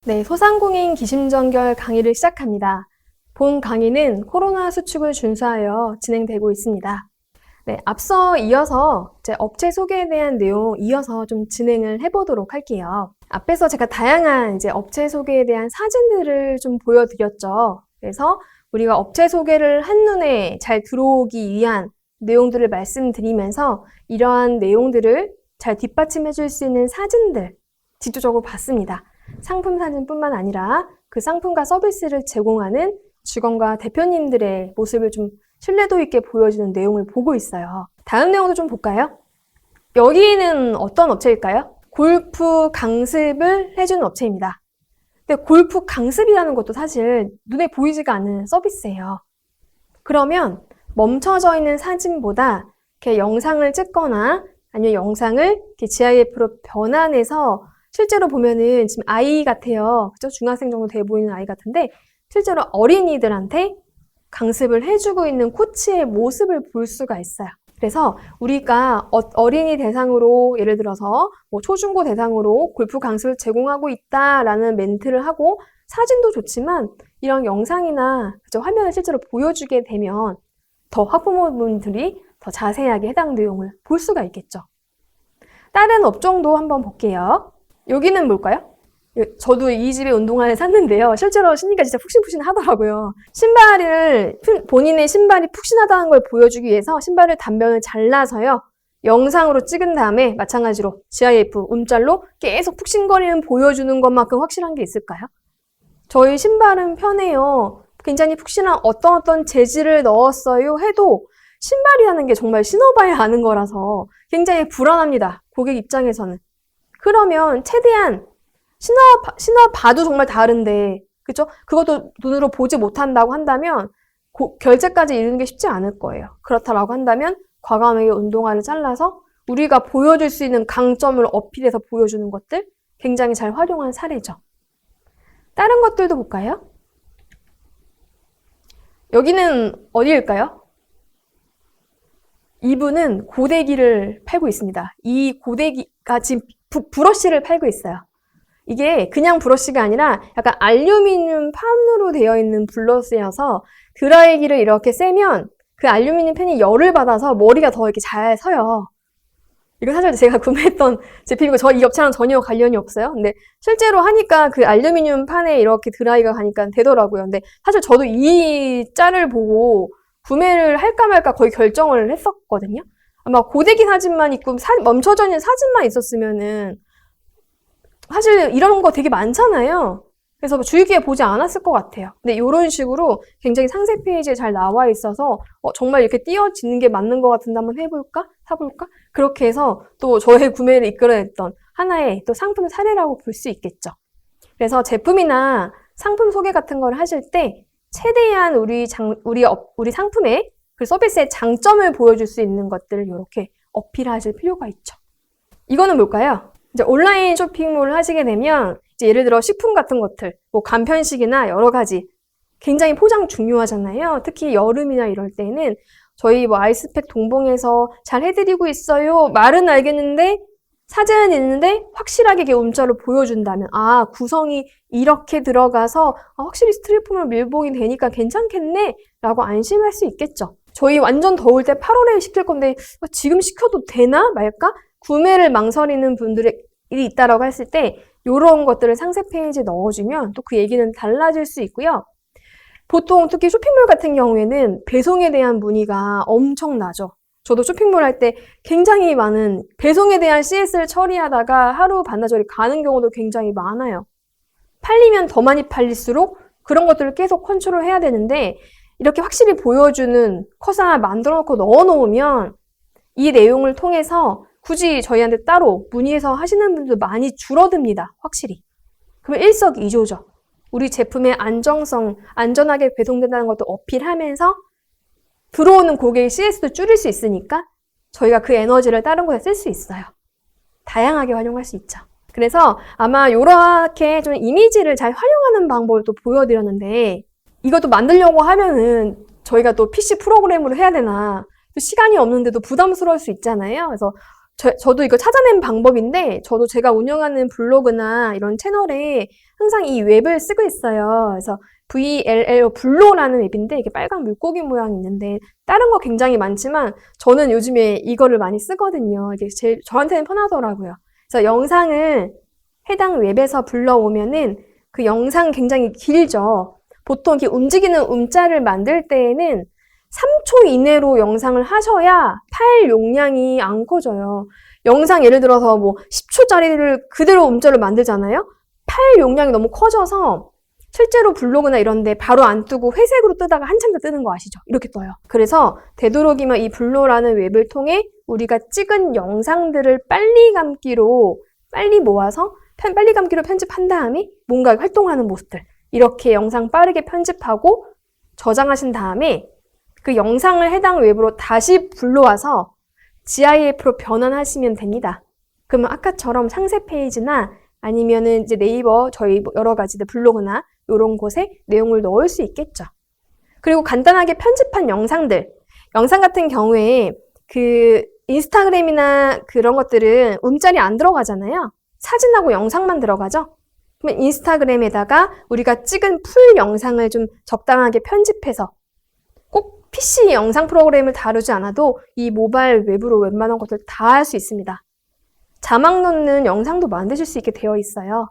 네, 소상공인 기심전결 강의를 시작합니다. 본 강의는 코로나 수칙을 준수하여 진행되고 있습니다. 네, 앞서 이어서 제 업체 소개에 대한 내용 이어서 좀 진행을 해보도록 할게요. 앞에서 제가 다양한 업체 소개에 대한 사진들을 좀 보여드렸죠. 그래서 우리가 업체 소개를 한눈에 잘 들어오기 위한 내용들을 말씀드리면서 이러한 내용들을 잘 뒷받침해 줄 수 있는 사진들 직접적으로 봤습니다. 상품 사진뿐만 아니라 그 상품과 서비스를 제공하는 직원과 대표님들의 모습을 좀 신뢰도 있게 보여주는 내용을 보고 있어요. 다음 내용도 좀 볼까요? 여기는 어떤 업체일까요? 골프 강습을 해주는 업체입니다. 근데 골프 강습이라는 것도 사실 눈에 보이지가 않는 서비스예요. 그러면 멈춰져 있는 사진보다 이렇게 영상을 찍거나 아니면 영상을 이렇게 GIF로 변환해서 실제로 보면은 지금 아이 같아요. 그죠? 중학생 정도 돼 보이는 아이 같은데 실제로 어린이들한테 강습을 해주고 있는 코치의 모습을 볼 수가 있어요. 그래서 우리가 어린이 대상으로 예를 들어서 초중고 대상으로 골프 강습을 제공하고 있다라는 멘트를 하고 사진도 좋지만 이런 영상이나 그죠? 화면을 실제로 보여주게 되면 더 학부모분들이 더 자세하게 해당 내용을 볼 수가 있겠죠. 다른 업종도 한번 볼게요. 여기는 뭘까요? 저도 이 집에 운동화를 샀는데요. 실제로 신니가 진짜 푹신푹신하더라고요. 본인의 신발이 푹신하다는 걸 보여주기 위해서 신발을 단면을 잘라서요. 영상으로 찍은 다음에 마찬가지로 GIF, 움짤로 계속 푹신거리는 보여주는 것만큼 확실한 게 있을까요? 저희 신발은 편해요. 굉장히 푹신한 어떤 재질을 넣었어요 해도 신발이라는 게 정말 신어봐야 아는 거라서 굉장히 불안합니다. 고객 입장에서는. 그러면 최대한 신어봐도 정말 다른데, 그죠? 그것도 눈으로 보지 못한다고 한다면 결제까지 이루는 게 쉽지 않을 거예요. 그렇다라고 한다면 과감하게 운동화를 잘라서 우리가 보여줄 수 있는 강점을 어필해서 보여주는 것들 굉장히 잘 활용한 사례죠. 다른 것들도 볼까요? 여기는 어디일까요? 이분은 고데기를 팔고 있습니다. 이 고데기가 지금 브러쉬를 팔고 있어요. 이게 그냥 브러쉬가 아니라 약간 알루미늄 판으로 되어 있는 블러쉬여서 드라이기를 이렇게 쐬면 그 알루미늄 팬이 열을 받아서 머리가 더 이렇게 잘 서요. 이거 사실 제가 구매했던 제품이고 저 이 업체랑 전혀 관련이 없어요. 근데 실제로 하니까 그 알루미늄 판에 이렇게 드라이가 가니까 되더라고요. 근데 사실 저도 이 짤을 보고 구매를 할까 말까 거의 결정을 했었거든요. 아마 고데기 사진만 있고 멈춰져 있는 사진만 있었으면은 사실 이런 거 되게 많잖아요. 그래서 주의 깊게 보지 않았을 것 같아요. 근데 이런 식으로 굉장히 상세 페이지에 잘 나와 있어서 정말 이렇게 띄어지는 게 맞는 것 같은데 한번 해볼까? 사볼까? 그렇게 해서 또 저의 구매를 이끌어냈던 하나의 또 상품 사례라고 볼 수 있겠죠. 그래서 제품이나 상품 소개 같은 걸 하실 때 최대한 우리 상품의 그 서비스의 장점을 보여줄 수 있는 것들을 이렇게 어필하실 필요가 있죠. 이거는 뭘까요? 이제 온라인 쇼핑몰을 하시게 되면 이제 예를 들어 식품 같은 것들, 간편식이나 여러 가지 굉장히 포장 중요하잖아요. 특히 여름이나 이럴 때는 저희 아이스팩 동봉해서 잘 해드리고 있어요. 말은 알겠는데 사진은 있는데 확실하게 이게 움짤로 보여준다면 구성이 이렇게 들어가서 확실히 스트리폼으로 밀봉이 되니까 괜찮겠네 라고 안심할 수 있겠죠. 저희 완전 더울 때 8월에 시킬 건데 지금 시켜도 되나 말까? 구매를 망설이는 분들이 있다라고 했을 때 이런 것들을 상세 페이지에 넣어주면 또 그 얘기는 달라질 수 있고요. 보통 특히 쇼핑몰 같은 경우에는 배송에 대한 문의가 엄청나죠. 저도 쇼핑몰 할 때 굉장히 많은 배송에 대한 CS를 처리하다가 하루 반나절이 가는 경우도 굉장히 많아요. 팔리면 더 많이 팔릴수록 그런 것들을 계속 컨트롤 해야 되는데 이렇게 확실히 보여주는 컷 하나 만들어 놓고 넣어 놓으면 이 내용을 통해서 굳이 저희한테 따로 문의해서 하시는 분들도 많이 줄어듭니다. 확실히. 그러면 일석이조죠. 우리 제품의 안정성, 안전하게 배송된다는 것도 어필하면서 들어오는 고객의 CS도 줄일 수 있으니까 저희가 그 에너지를 다른 곳에 쓸 수 있어요. 다양하게 활용할 수 있죠. 그래서 아마 이렇게 좀 이미지를 잘 활용하는 방법을 또 보여드렸는데 이것도 만들려고 하면은 저희가 또 PC 프로그램으로 해야 되나 또 시간이 없는데도 부담스러울 수 있잖아요. 그래서 저도 이거 찾아낸 방법인데, 저도 제가 운영하는 블로그나 이런 채널에 항상 이 웹을 쓰고 있어요. 그래서 VLL 블로라는 웹인데, 이렇게 빨간 물고기 모양이 있는데, 다른 거 굉장히 많지만, 저는 요즘에 이거를 많이 쓰거든요. 이게 저한테는 편하더라고요. 그래서 영상을 해당 웹에서 불러오면은, 그 영상 굉장히 길죠. 보통 이렇게 움직이는 움짤을 만들 때에는 3초 이내로 영상을 하셔야 파일 용량이 안 커져요. 영상 예를 들어서 뭐 10초짜리를 그대로 움짤로 만들잖아요. 파일 용량이 너무 커져서 실제로 블로그나 이런 데 바로 안 뜨고 회색으로 뜨다가 한참 더 뜨는 거 아시죠? 이렇게 떠요. 그래서 되도록이면 이 블로라는 웹을 통해 우리가 찍은 영상들을 빨리 모아서 빨리 감기로 편집한 다음에 뭔가 활동을 하는 모습들, 이렇게 영상 빠르게 편집하고 저장하신 다음에 그 영상을 해당 웹으로 다시 불러와서 GIF로 변환하시면 됩니다. 그러면 아까처럼 상세 페이지나 아니면은 이제 네이버 저희 여러 가지 블로그나 이런 곳에 내용을 넣을 수 있겠죠. 그리고 간단하게 편집한 영상 같은 경우에 그 인스타그램이나 그런 것들은 움짤이 안 들어가잖아요. 사진하고 영상만 들어가죠. 그러면 인스타그램에다가 우리가 찍은 풀 영상을 좀 적당하게 편집해서 꼭 PC 영상 프로그램을 다루지 않아도 이 모바일 웹으로 웬만한 것들 다 할 수 있습니다. 자막 넣는 영상도 만드실 수 있게 되어 있어요.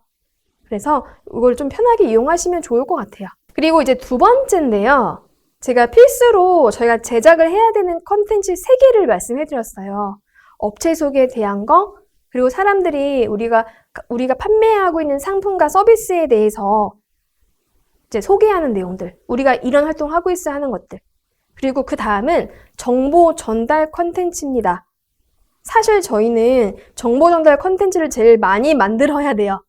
그래서 이걸 좀 편하게 이용하시면 좋을 것 같아요. 그리고 이제 두 번째인데요. 제가 필수로 저희가 제작을 해야 되는 컨텐츠 3개를 말씀해 드렸어요. 업체 소개에 대한 거, 그리고 사람들이 우리가 판매하고 있는 상품과 서비스에 대해서 이제 소개하는 내용들, 우리가 이런 활동하고 있어야 하는 것들, 그리고 그 다음은 정보 전달 컨텐츠입니다. 사실 저희는 정보 전달 컨텐츠를 제일 많이 만들어야 돼요.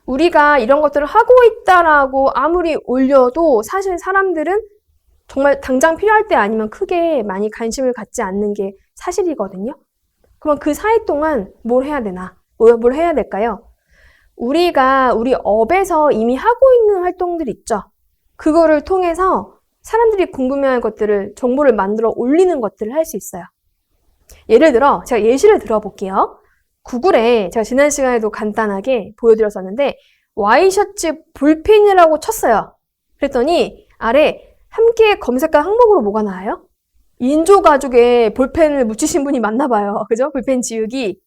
우리가 이런 것들을 하고 있다라고 아무리 올려도 사실 사람들은 정말 당장 필요할 때 아니면 크게 많이 관심을 갖지 않는 게 사실이거든요. 그럼 그 사이 동안 뭘 해야 되나? 뭘 해야 될까요? 우리가 우리 업에서 이미 하고 있는 활동들 있죠. 그거를 통해서 사람들이 궁금해할 것들을, 정보를 만들어 올리는 것들을 할 수 있어요. 예를 들어 제가 예시를 들어볼게요. 구글에 제가 지난 시간에도 간단하게 보여드렸었는데 와이셔츠 볼펜이라고 쳤어요. 그랬더니 아래 함께 검색한 항목으로 뭐가 나와요? 인조가죽에 볼펜을 묻히신 분이 많나 봐요. 그죠? 볼펜 지우기.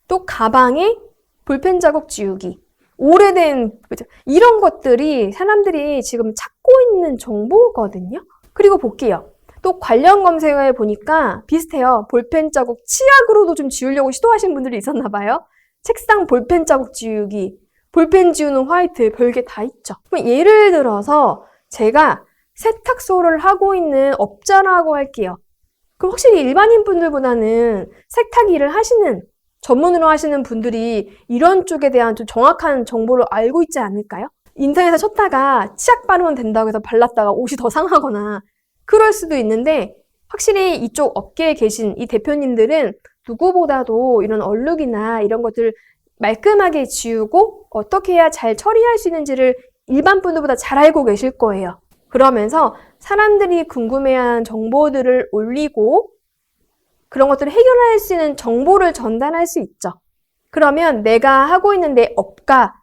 또 가방에 볼펜 자국 지우기. 오래된, 그죠? 이런 것들이 사람들이 지금 찾고 있는 정보거든요. 그리고 볼게요. 또 관련 검색어에 보니까 비슷해요. 볼펜 자국 치약으로도 좀 지우려고 시도하신 분들이 있었나 봐요. 책상 볼펜 자국 지우기, 볼펜 지우는 화이트, 별게 다 있죠. 그럼 예를 들어서 제가 세탁소를 하고 있는 업자라고 할게요. 그럼 확실히 일반인 분들보다는 세탁 일을 하시는, 전문으로 하시는 분들이 이런 쪽에 대한 좀 정확한 정보를 알고 있지 않을까요? 인터넷에 쳤다가 치약 바르면 된다고 해서 발랐다가 옷이 더 상하거나 그럴 수도 있는데 확실히 이쪽 업계에 계신 이 대표님들은 누구보다도 이런 얼룩이나 이런 것들을 말끔하게 지우고 어떻게 해야 잘 처리할 수 있는지를 일반 분들보다 잘 알고 계실 거예요. 그러면서 사람들이 궁금해하는 정보들을 올리고 그런 것들을 해결할 수 있는 정보를 전달할 수 있죠. 그러면 내가 하고 있는 내 업과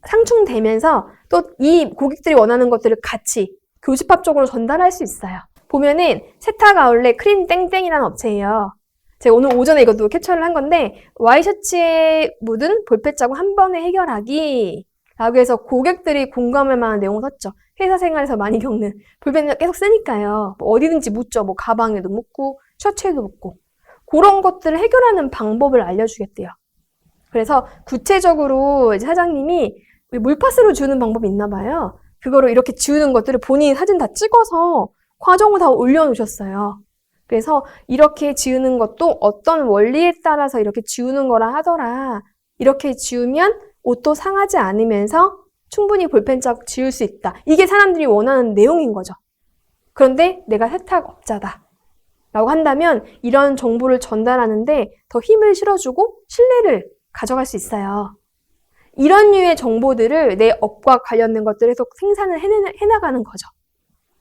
상충되면서 또 이 고객들이 원하는 것들을 같이 교집합적으로 전달할 수 있어요. 보면은 세탁 아울렛 크린 땡땡이라는 업체예요. 제가 오늘 오전에 이것도 캡처를 한 건데 와이셔츠에 묻은 볼펜 자국 한 번에 해결하기 라고 해서 고객들이 공감할 만한 내용을 썼죠. 회사 생활에서 많이 겪는 볼펜을 계속 쓰니까요. 뭐 어디든지 묻죠. 뭐 가방에도 묻고 셔츠에도 묻고 그런 것들을 해결하는 방법을 알려주겠대요. 그래서 구체적으로 이제 사장님이 물파스로 지우는 방법이 있나 봐요. 그거를 이렇게 지우는 것들을 본인이 사진 다 찍어서 과정을 다 올려놓으셨어요. 그래서 이렇게 지우는 것도 어떤 원리에 따라서 이렇게 지우는 거라 하더라. 이렇게 지우면 옷도 상하지 않으면서 충분히 볼펜 자국 지울 수 있다. 이게 사람들이 원하는 내용인 거죠. 그런데 내가 세탁업자다 라고 한다면 이런 정보를 전달하는데 더 힘을 실어주고 신뢰를 가져갈 수 있어요. 이런 류의 정보들을 내 업과 관련된 것들을 계속 생산을 해나가는 거죠.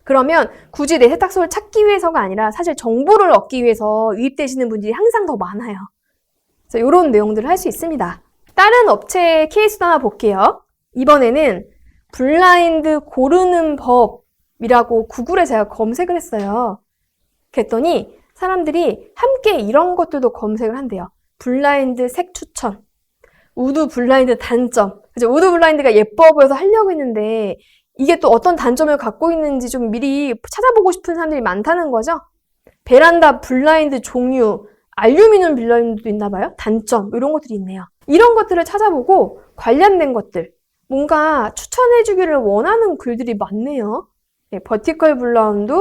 그러면 굳이 내 세탁소를 찾기 위해서가 아니라 사실 정보를 얻기 위해서 유입되시는 분들이 항상 더 많아요. 그래서 이런 내용들을 할 수 있습니다. 다른 업체 케이스도 하나 볼게요. 이번에는 블라인드 고르는 법이라고 구글에 제가 검색을 했어요. 그랬더니 사람들이 함께 이런 것들도 검색을 한대요. 블라인드 색 추천, 우드 블라인드 단점. 그죠? 우드 블라인드가 예뻐 보여서 하려고 했는데 이게 또 어떤 단점을 갖고 있는지 좀 미리 찾아보고 싶은 사람들이 많다는 거죠. 베란다 블라인드 종류, 알루미늄 블라인드도 있나 봐요. 단점, 이런 것들이 있네요. 이런 것들을 찾아보고 관련된 것들, 뭔가 추천해주기를 원하는 글들이 많네요. 네, 버티컬 블라인드,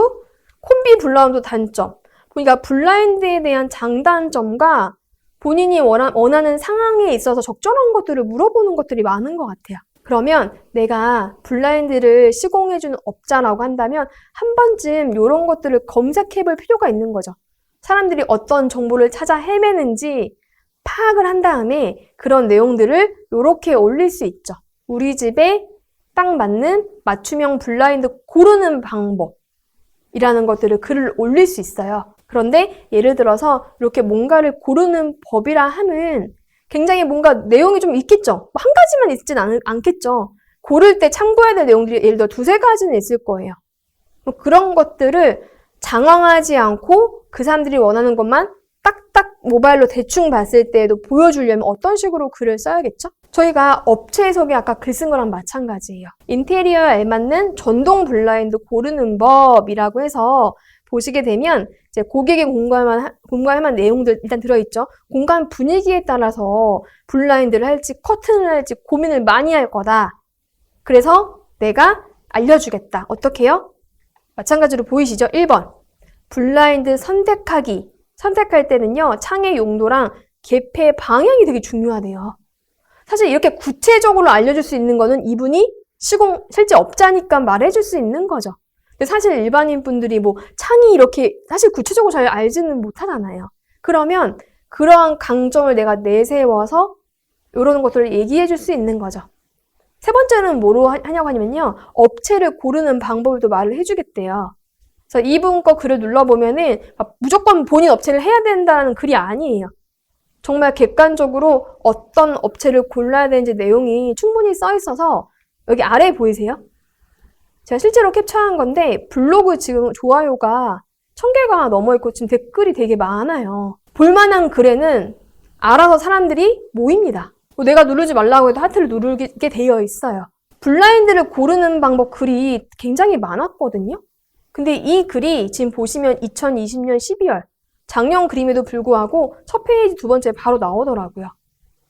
콤비 블라인드 단점. 그러니까 블라인드에 대한 장단점과 본인이 원하는 상황에 있어서 적절한 것들을 물어보는 것들이 많은 것 같아요. 그러면 내가 블라인드를 시공해주는 업자라고 한다면 한 번쯤 이런 것들을 검색해 볼 필요가 있는 거죠. 사람들이 어떤 정보를 찾아 헤매는지 파악을 한 다음에 그런 내용들을 이렇게 올릴 수 있죠. 우리 집에 딱 맞는 맞춤형 블라인드 고르는 방법이라는 것들을 글을 올릴 수 있어요. 그런데 예를 들어서 이렇게 뭔가를 고르는 법이라 함은 굉장히 뭔가 내용이 좀 있겠죠. 한 가지만 있진 않겠죠. 고를 때 참고해야 될 내용들이 예를 들어 2-3가지는 있을 거예요. 그런 것들을 장황하지 않고 그 사람들이 원하는 것만 딱딱 모바일로 대충 봤을 때에도 보여주려면 어떤 식으로 글을 써야겠죠? 저희가 업체 해석에 아까 글 쓴 거랑 마찬가지예요. 인테리어에 맞는 전동 블라인드 고르는 법이라고 해서 보시게 되면 이제 고객이 공부할 만한 내용들 일단 들어있죠. 공간 분위기에 따라서 블라인드를 할지 커튼을 할지 고민을 많이 할 거다. 그래서 내가 알려주겠다. 어떻게 해요? 마찬가지로 보이시죠? 1번 블라인드 선택하기. 선택할 때는요. 창의 용도랑 개폐 방향이 되게 중요하대요. 사실 이렇게 구체적으로 알려줄 수 있는 거는 이분이 실제 업자니까 말해줄 수 있는 거죠. 근데 사실 일반인 분들이 뭐 창이 이렇게 사실 구체적으로 잘 알지는 못하잖아요. 그러면 그러한 강점을 내가 내세워서 이런 것들을 얘기해 줄 수 있는 거죠. 세 번째는 뭐로 하냐고 하냐면요. 업체를 고르는 방법을 또 말을 해주겠대요. 그래서 이분 거 글을 눌러보면은 무조건 본인 업체를 해야 된다는 글이 아니에요. 정말 객관적으로 어떤 업체를 골라야 되는지 내용이 충분히 써 있어서 여기 아래에 보이세요? 제가 실제로 캡처한 건데 블로그 지금 좋아요가 1000개가 넘어 있고 지금 댓글이 되게 많아요. 볼만한 글에는 알아서 사람들이 모입니다. 내가 누르지 말라고 해도 하트를 누르게 되어 있어요. 블라인드를 고르는 방법 글이 굉장히 많았거든요. 근데 이 글이 지금 보시면 2020년 12월 작년 글임에도 불구하고 첫 페이지 2번째 바로 나오더라고요.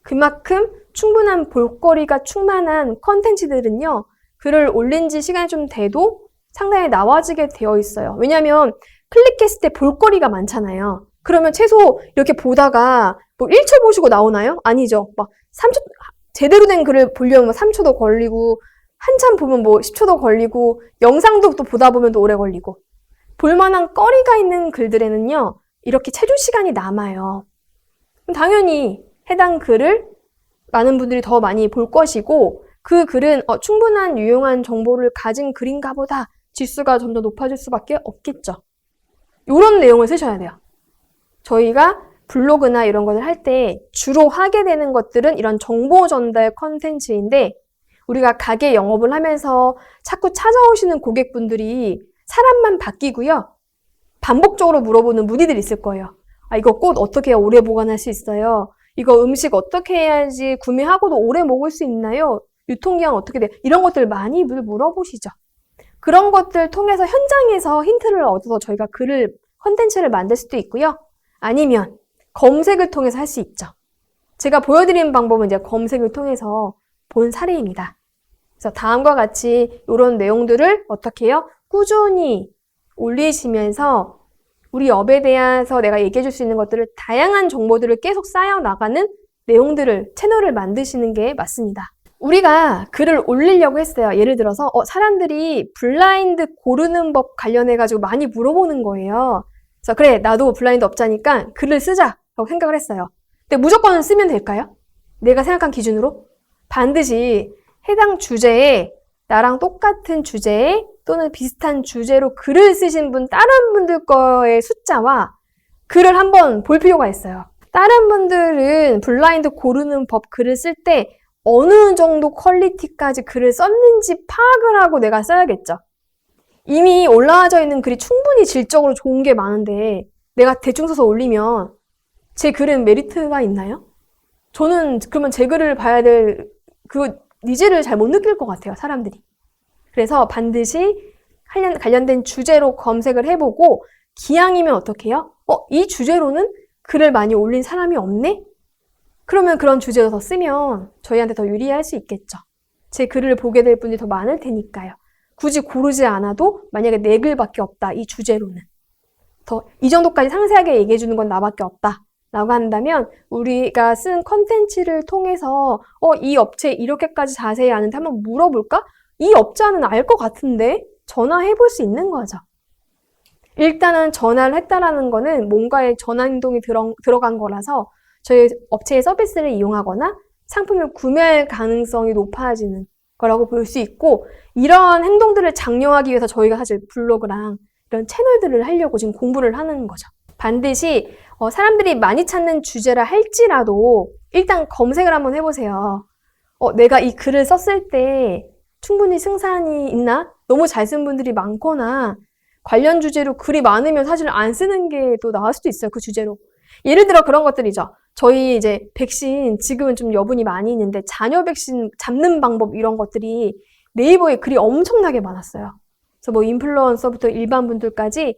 그만큼 충분한 볼거리가 충만한 컨텐츠들은요. 글을 올린 지 시간이 좀 돼도 상당히 나와지게 되어 있어요. 왜냐하면 클릭했을 때 볼거리가 많잖아요. 그러면 최소 이렇게 보다가 뭐 1초 보시고 나오나요? 아니죠. 막 3초, 제대로 된 글을 보려면 3초도 걸리고 한참 보면 뭐 10초도 걸리고 영상도 또 보다 보면 또 오래 걸리고 볼만한 거리가 있는 글들에는요. 이렇게 체조 시간이 남아요. 당연히 해당 글을 많은 분들이 더 많이 볼 것이고 그 글은 충분한 유용한 정보를 가진 글인가 보다 지수가 좀 더 높아질 수밖에 없겠죠. 이런 내용을 쓰셔야 돼요. 저희가 블로그나 이런 것을 할 때 주로 하게 되는 것들은 이런 정보 전달 컨텐츠인데 우리가 가게 영업을 하면서 자꾸 찾아오시는 고객분들이 사람만 바뀌고요. 반복적으로 물어보는 문의들이 있을 거예요. 이거 꽃 어떻게 해야 오래 보관할 수 있어요? 이거 음식 어떻게 해야지 구매하고도 오래 먹을 수 있나요? 유통기한 어떻게 돼? 이런 것들 많이 물어보시죠. 그런 것들 통해서 현장에서 힌트를 얻어서 저희가 컨텐츠를 만들 수도 있고요. 아니면 검색을 통해서 할 수 있죠. 제가 보여드리는 방법은 이제 검색을 통해서 본 사례입니다. 그래서 다음과 같이 이런 내용들을 어떻게 해요? 꾸준히 올리시면서 우리 업에 대해서 내가 얘기해 줄 수 있는 것들을 다양한 정보들을 계속 쌓여 나가는 내용들을 채널을 만드시는 게 맞습니다. 우리가 글을 올리려고 했어요. 예를 들어서 사람들이 블라인드 고르는 법 관련해가지고 많이 물어보는 거예요. 그래서 그래 나도 블라인드 업자니까 글을 쓰자라고 생각을 했어요. 근데 무조건 쓰면 될까요? 내가 생각한 기준으로? 반드시 해당 주제에 나랑 똑같은 주제에 또는 비슷한 주제로 글을 쓰신 분 다른 분들 거의 숫자와 글을 한번 볼 필요가 있어요. 다른 분들은 블라인드 고르는 법 글을 쓸 때 어느 정도 퀄리티까지 글을 썼는지 파악을 하고 내가 써야겠죠. 이미 올라와져 있는 글이 충분히 질적으로 좋은 게 많은데 내가 대충 써서 올리면 제 글은 메리트가 있나요? 저는 그러면 제 글을 봐야 될 그 니즈를 잘 못 느낄 것 같아요, 사람들이. 그래서 반드시 관련된 주제로 검색을 해보고 기왕이면 어떻게 해요? 이 주제로는 글을 많이 올린 사람이 없네? 그러면 그런 주제로 더 쓰면 저희한테 더 유리할 수 있겠죠. 제 글을 보게 될 분들이 더 많을 테니까요. 굳이 고르지 않아도 만약에 내 글밖에 없다, 이 주제로는. 이 정도까지 상세하게 얘기해 주는 건 나밖에 없다. 라고 한다면 우리가 쓴 컨텐츠를 통해서 이 업체 이렇게까지 자세히 아는데 한번 물어볼까? 이 업자는 알 것 같은데 전화해 볼 수 있는 거죠. 일단은 전화를 했다라는 거는 뭔가의 전화 행동이 들어간 거라서 저희 업체의 서비스를 이용하거나 상품을 구매할 가능성이 높아지는 거라고 볼 수 있고, 이런 행동들을 장려하기 위해서 저희가 사실 블로그랑 이런 채널들을 하려고 지금 공부를 하는 거죠. 반드시 사람들이 많이 찾는 주제라 할지라도 일단 검색을 한번 해보세요. 내가 이 글을 썼을 때 충분히 승산이 있나? 너무 잘 쓴 분들이 많거나 관련 주제로 글이 많으면 사실 안 쓰는 게 또 나을 수도 있어요. 그 주제로. 예를 들어 그런 것들이죠. 저희 이제 백신 지금은 좀 여분이 많이 있는데 자녀 백신 잡는 방법 이런 것들이 네이버에 글이 엄청나게 많았어요. 그래서 뭐 인플루언서부터 일반 분들까지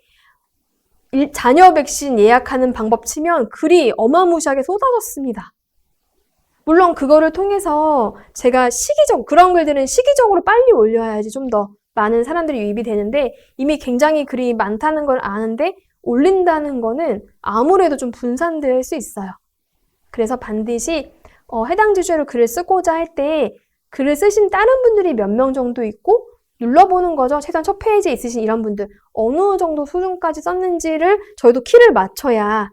자녀 백신 예약하는 방법 치면 글이 어마무시하게 쏟아졌습니다. 물론 그거를 통해서 제가 그런 글들은 시기적으로 빨리 올려야지 좀 더 많은 사람들이 유입이 되는데, 이미 굉장히 글이 많다는 걸 아는데 올린다는 거는 아무래도 좀 분산될 수 있어요. 그래서 반드시 해당 주제로 글을 쓰고자 할 때 글을 쓰신 다른 분들이 몇 명 정도 있고 눌러보는 거죠. 최소한 첫 페이지에 있으신 이런 분들 어느 정도 수준까지 썼는지를 저희도 키를 맞춰야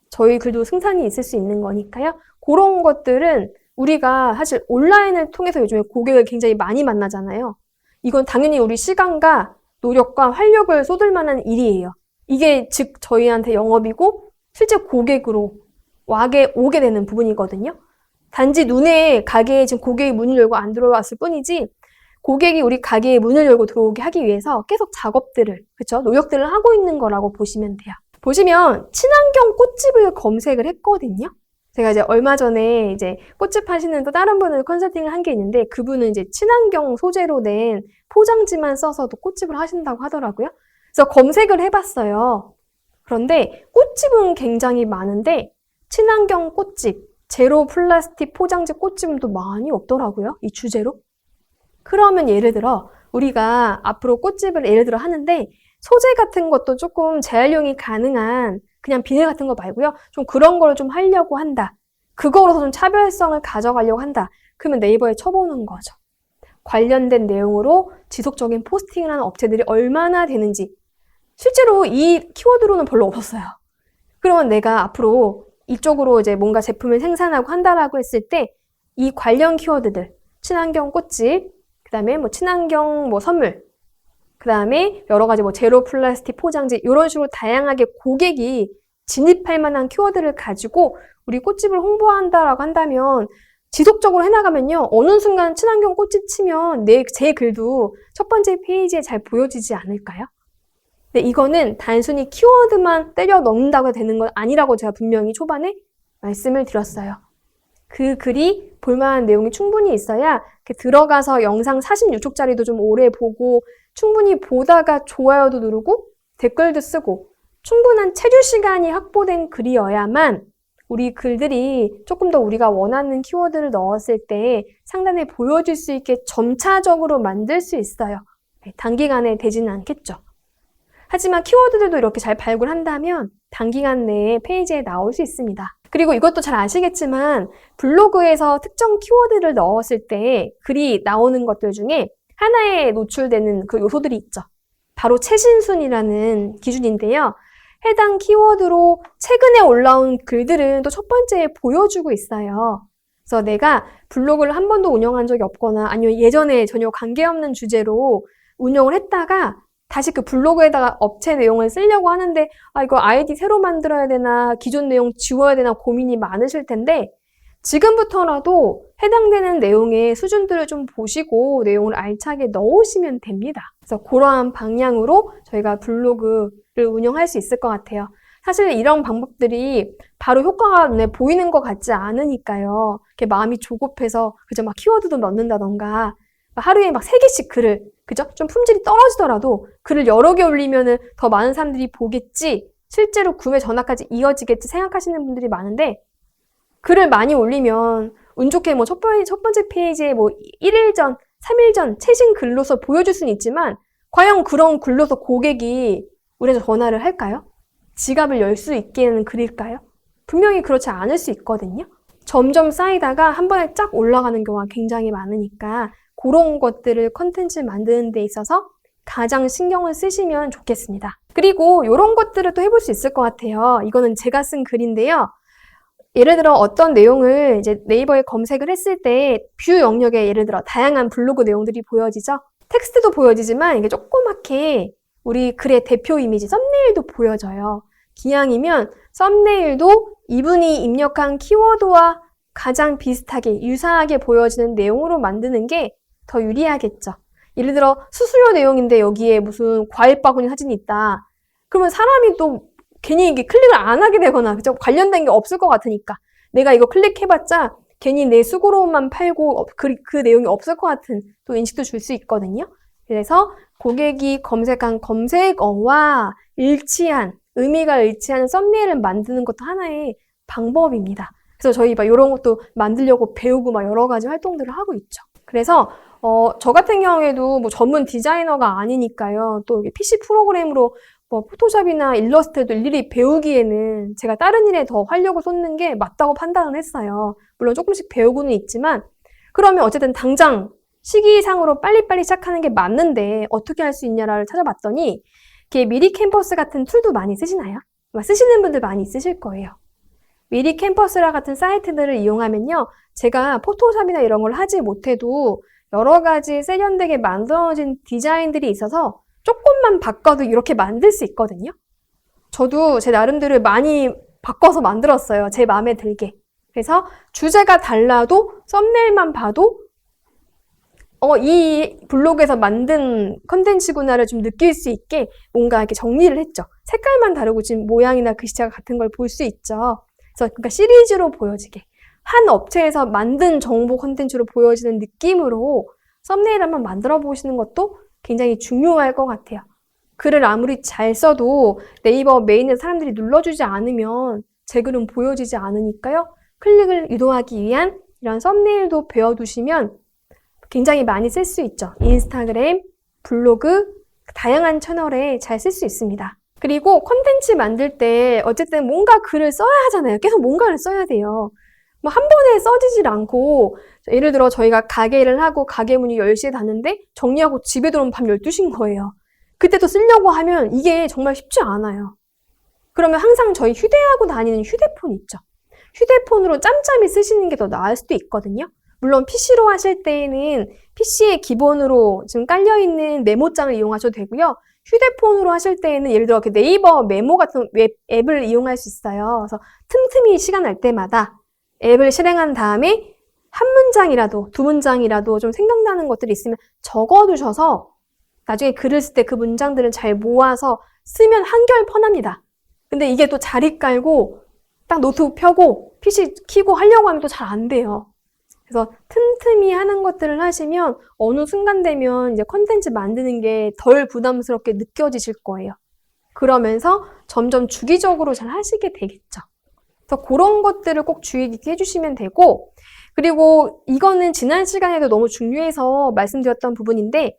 저희 글도 승산이 있을 수 있는 거니까요. 그런 것들은 우리가 사실 온라인을 통해서 요즘에 고객을 굉장히 많이 만나잖아요. 이건 당연히 우리 시간과 노력과 활력을 쏟을 만한 일이에요. 이게 즉 저희한테 영업이고 실제 고객으로 오게 되는 부분이거든요. 단지 눈에 가게에 지금 고객이 문을 열고 안 들어왔을 뿐이지, 고객이 우리 가게에 문을 열고 들어오게 하기 위해서 계속 작업들을, 그쵸? 노력들을 하고 있는 거라고 보시면 돼요. 보시면 친환경 꽃집을 검색을 했거든요. 제가 이제 얼마 전에 이제 꽃집 하시는 또 다른 분을 컨설팅을 한 게 있는데, 그분은 이제 친환경 소재로 낸 포장지만 써서도 꽃집을 하신다고 하더라고요. 그래서 검색을 해봤어요. 그런데 꽃집은 굉장히 많은데 친환경 꽃집, 제로 플라스틱 포장지 꽃집은 또 많이 없더라고요. 이 주제로. 그러면 예를 들어 우리가 앞으로 꽃집을 예를 들어 하는데 소재 같은 것도 조금 재활용이 가능한 그냥 비닐 같은 거 말고요. 좀 그런 걸 좀 하려고 한다. 그거로서 좀 차별성을 가져가려고 한다. 그러면 네이버에 쳐보는 거죠. 관련된 내용으로 지속적인 포스팅을 하는 업체들이 얼마나 되는지. 실제로 이 키워드로는 별로 없었어요. 그러면 내가 앞으로 이쪽으로 이제 뭔가 제품을 생산하고 한다라고 했을 때 이 관련 키워드들, 친환경 꽃집, 그 다음에 뭐 친환경 뭐 선물, 그 다음에 여러 가지 뭐 제로 플라스틱 포장지, 이런 식으로 다양하게 고객이 진입할 만한 키워드를 가지고 우리 꽃집을 홍보한다라고 한다면 지속적으로 해나가면요. 어느 순간 친환경 꽃집 치면 제 글도 첫 번째 페이지에 잘 보여지지 않을까요? 근데 이거는 단순히 키워드만 때려 넣는다고 되는 건 아니라고 제가 분명히 초반에 말씀을 드렸어요. 그 글이 볼만한 내용이 충분히 있어야 들어가서 영상 46초짜리도 좀 오래 보고 충분히 보다가 좋아요도 누르고 댓글도 쓰고 충분한 체류 시간이 확보된 글이어야만 우리 글들이 조금 더 우리가 원하는 키워드를 넣었을 때 상단에 보여질 수 있게 점차적으로 만들 수 있어요. 단기간에 되지는 않겠죠. 하지만 키워드들도 이렇게 잘 발굴한다면 단기간 내에 페이지에 나올 수 있습니다. 그리고 이것도 잘 아시겠지만 블로그에서 특정 키워드를 넣었을 때 글이 나오는 것들 중에 하나에 노출되는 그 요소들이 있죠. 바로 최신순이라는 기준인데요. 해당 키워드로 최근에 올라온 글들은 또 첫 번째에 보여주고 있어요. 그래서 내가 블로그를 한 번도 운영한 적이 없거나 아니면 예전에 전혀 관계없는 주제로 운영을 했다가 다시 그 블로그에다가 업체 내용을 쓰려고 하는데 이거 아이디 새로 만들어야 되나 기존 내용 지워야 되나 고민이 많으실 텐데 지금부터라도 해당되는 내용의 수준들을 좀 보시고 내용을 알차게 넣으시면 됩니다. 그래서 그러한 방향으로 저희가 블로그를 운영할 수 있을 것 같아요. 사실 이런 방법들이 바로 효과가 눈에 보이는 것 같지 않으니까요. 이렇게 마음이 조급해서 그저 막 키워드도 넣는다던가 하루에 막 3개씩 글을 그죠? 좀 품질이 떨어지더라도 글을 여러 개 올리면은 더 많은 사람들이 보겠지, 실제로 구매 전화까지 이어지겠지 생각하시는 분들이 많은데 글을 많이 올리면 운 좋게 뭐 첫 번째 페이지에 뭐 1일 전, 3일 전 최신 글로서 보여줄 수는 있지만 과연 그런 글로서 고객이 우리한테 전화를 할까요? 지갑을 열 수 있게 하는 글일까요? 분명히 그렇지 않을 수 있거든요. 점점 쌓이다가 한 번에 쫙 올라가는 경우가 굉장히 많으니까 그런 것들을 컨텐츠 만드는 데 있어서 가장 신경을 쓰시면 좋겠습니다. 그리고 이런 것들을 또 해볼 수 있을 것 같아요. 이거는 제가 쓴 글인데요. 예를 들어 어떤 내용을 이제 네이버에 검색을 했을 때 뷰 영역에 예를 들어 다양한 블로그 내용들이 보여지죠. 텍스트도 보여지지만 이게 조그맣게 우리 글의 대표 이미지, 썸네일도 보여져요. 기왕이면 썸네일도 이분이 입력한 키워드와 가장 비슷하게, 유사하게 보여지는 내용으로 만드는 게 더 유리하겠죠. 예를 들어 수수료 내용인데 여기에 무슨 과일 바구니 사진이 있다. 그러면 사람이 또 괜히 이게 클릭을 안 하게 되거나 그죠? 관련된 게 없을 것 같으니까 내가 이거 클릭해봤자 괜히 내 수고로움만 팔고 그 내용이 없을 것 같은 또 인식도 줄 수 있거든요. 그래서 고객이 검색한 검색어와 일치한, 의미가 일치하는 썸네일을 만드는 것도 하나의 방법입니다. 그래서 저희 막 이런 것도 만들려고 배우고 막 여러 가지 활동들을 하고 있죠. 그래서 저 같은 경우에도 뭐 전문 디자이너가 아니니까요. 또 PC 프로그램으로 뭐 포토샵이나 일러스트도 일일이 배우기에는 제가 다른 일에 더 활력을 쏟는 게 맞다고 판단을 했어요. 물론 조금씩 배우고는 있지만 그러면 어쨌든 당장 시기상으로 빨리빨리 시작하는 게 맞는데 어떻게 할 수 있냐를 찾아봤더니 이렇게 미리 캠퍼스 같은 툴도 많이 쓰시나요? 쓰시는 분들 많이 있으실 거예요. 미리 캠퍼스라 같은 사이트들을 이용하면요. 제가 포토샵이나 이런 걸 하지 못해도 여러 가지 세련되게 만들어진 디자인들이 있어서 조금만 바꿔도 이렇게 만들 수 있거든요. 저도 제 나름대로 많이 바꿔서 만들었어요. 제 마음에 들게. 그래서 주제가 달라도 썸네일만 봐도 이 블로그에서 만든 컨텐츠구나를 좀 느낄 수 있게 뭔가 이렇게 정리를 했죠. 색깔만 다르고 지금 모양이나 글씨체가 같은 걸 볼 수 있죠. 그래서 그러니까 시리즈로 보여지게 한 업체에서 만든 정보 컨텐츠로 보여지는 느낌으로 썸네일 한번 만들어 보시는 것도 굉장히 중요할 것 같아요. 글을 아무리 잘 써도 네이버 메인에 사람들이 눌러주지 않으면 제 글은 보여지지 않으니까요. 클릭을 유도하기 위한 이런 썸네일도 배워두시면 굉장히 많이 쓸 수 있죠. 인스타그램, 블로그, 다양한 채널에 잘 쓸 수 있습니다. 그리고 콘텐츠 만들 때 어쨌든 뭔가 글을 써야 하잖아요. 계속 뭔가를 써야 돼요. 뭐 한 번에 써지질 않고 예를 들어 저희가 가게를 하고 가게 문이 10시에 닫는데 정리하고 집에 들어오면 밤 12시인 거예요. 그때 또 쓰려고 하면 이게 정말 쉽지 않아요. 그러면 항상 저희 휴대하고 다니는 휴대폰 있죠. 휴대폰으로 짬짬이 쓰시는 게 더 나을 수도 있거든요. 물론 PC로 하실 때에는 PC에 기본으로 지금 깔려있는 메모장을 이용하셔도 되고요. 휴대폰으로 하실 때에는 예를 들어 네이버 메모 같은 앱을 이용할 수 있어요. 그래서 틈틈이 시간 날 때마다 앱을 실행한 다음에 한 문장이라도 두 문장이라도 좀 생각나는 것들이 있으면 적어두셔서 나중에 글을 쓸 때 그 문장들을 잘 모아서 쓰면 한결 편합니다. 근데 이게 또 자리 깔고 딱 노트북 펴고 PC 켜고 하려고 하면 또 잘 안 돼요. 그래서 틈틈이 하는 것들을 하시면 어느 순간 되면 이제 컨텐츠 만드는 게 덜 부담스럽게 느껴지실 거예요. 그러면서 점점 주기적으로 잘 하시게 되겠죠. 그래서 그런 것들을 꼭 주의 깊게 해주시면 되고, 그리고 이거는 지난 시간에도 너무 중요해서 말씀드렸던 부분인데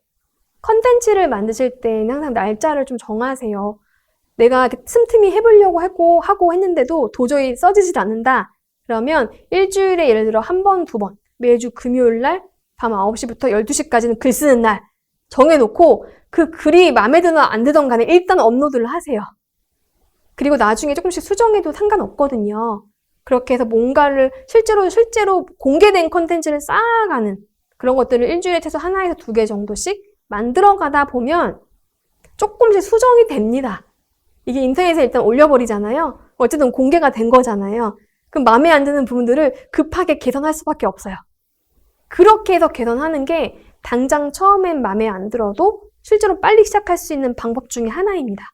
컨텐츠를 만드실 때는 항상 날짜를 좀 정하세요. 내가 틈틈이 해보려고 하고 했는데도 도저히 써지질 않는다. 그러면 일주일에 예를 들어 한 번, 두 번, 매주 금요일 날 밤 9시부터 12시까지는 글 쓰는 날 정해놓고 그 글이 마음에 드든 안 드든 간에 일단 업로드를 하세요. 그리고 나중에 조금씩 수정해도 상관없거든요. 그렇게 해서 뭔가를 실제로 공개된 컨텐츠를 쌓아가는 그런 것들을 일주일에 최소 하나에서 2개 정도씩 만들어가다 보면 조금씩 수정이 됩니다. 이게 인터넷에 일단 올려버리잖아요. 어쨌든 공개가 된 거잖아요. 그럼 마음에 안 드는 부분들을 급하게 개선할 수밖에 없어요. 그렇게 해서 개선하는 게 당장 처음엔 마음에 안 들어도 실제로 빨리 시작할 수 있는 방법 중에 하나입니다.